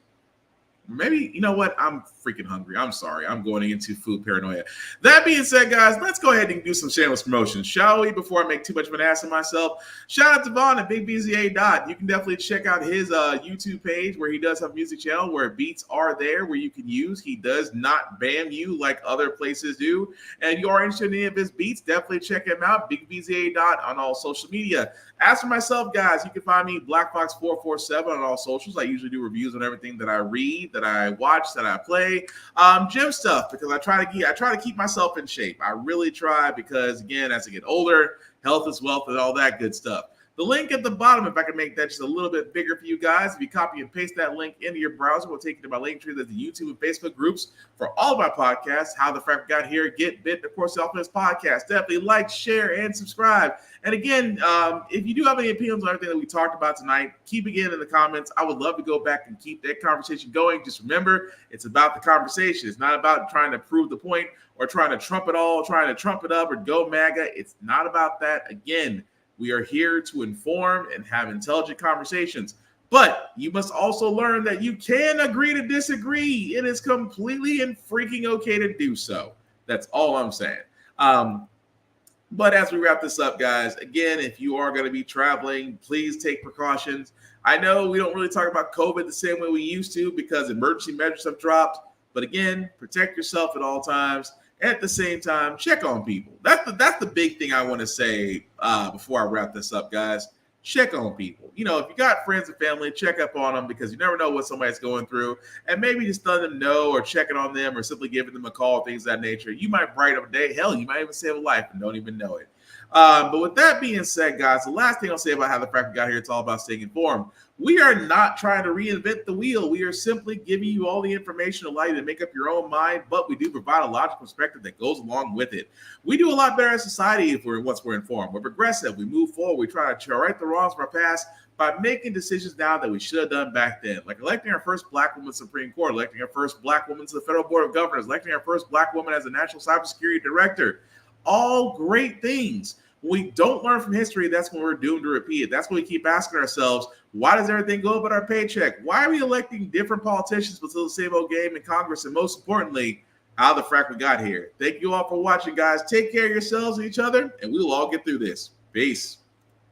Maybe, you know what? I'm freaking hungry. I'm sorry. I'm going into food paranoia. That being said, guys, let's go ahead and do some shameless promotions, shall we? Before I make too much of an ass of myself. Shout out to Vaughn at BigBZA. You can definitely check out his YouTube page, where he does have a music channel where beats are there where you can use. He does not ban you like other places do. And you are interested in any of his beats, definitely check him out. BigBZA on all social media. As for myself, guys, you can find me BlackFox447 on all socials. I usually do reviews on everything that I read, that I watch, that I play, gym stuff, because I try to keep myself in shape. I really try, because again, as I get older, health is wealth and all that good stuff. The link at the bottom, if I can make that just a little bit bigger for you guys, if you copy and paste that link into your browser, we'll take you to my link tree. There's the YouTube and Facebook groups for all of our podcasts, How the Frack Got Here, Get Bit, and of course, the Offense Podcast. Definitely like, share, and subscribe. And again, if you do have any opinions on everything that we talked about tonight, keep it in the comments. I would love to go back and keep that conversation going. Just remember, it's about the conversation. It's not about trying to prove the point or trying to trump it all, trying to trump it up or go MAGA. It's not about that. Again, we are here to inform and have intelligent conversations. But you must also learn that you can agree to disagree. It is completely and freaking okay to do so. That's all I'm saying. But as we wrap this up, guys, again, if you are going to be traveling, please take precautions. I know we don't really talk about COVID the same way we used to because emergency measures have dropped. But again, protect yourself at all times. At the same time, check on people. That's the big thing I want to say before I wrap this up, guys. Check on people. You know, if you got friends and family, check up on them because you never know what somebody's going through. And maybe just letting them know or checking on them or simply giving them a call, things of that nature. You might brighten up a day. Hell, you might even save a life and don't even know it. But with that being said, guys, the last thing I'll say about How the Frack Got Here, it's all about staying informed. We are not trying to reinvent the wheel. We are simply giving you all the information to allow you to make up your own mind, but we do provide a logical perspective that goes along with it. We do a lot better as a society if we're informed. We're progressive. We move forward. We try to right the wrongs of our past by making decisions now that we should have done back then, like electing our first Black woman Supreme Court, electing our first Black woman to the Federal Board of Governors, electing our first Black woman as a National Cybersecurity Director. All great things. When we don't learn from history, that's when we're doomed to repeat it. That's when we keep asking ourselves, why does everything go about our paycheck? Why are we electing different politicians but still the same old game in Congress? And most importantly, how the frack we got here. Thank you all for watching, guys. Take care of yourselves and each other, and we will all get through this. Peace.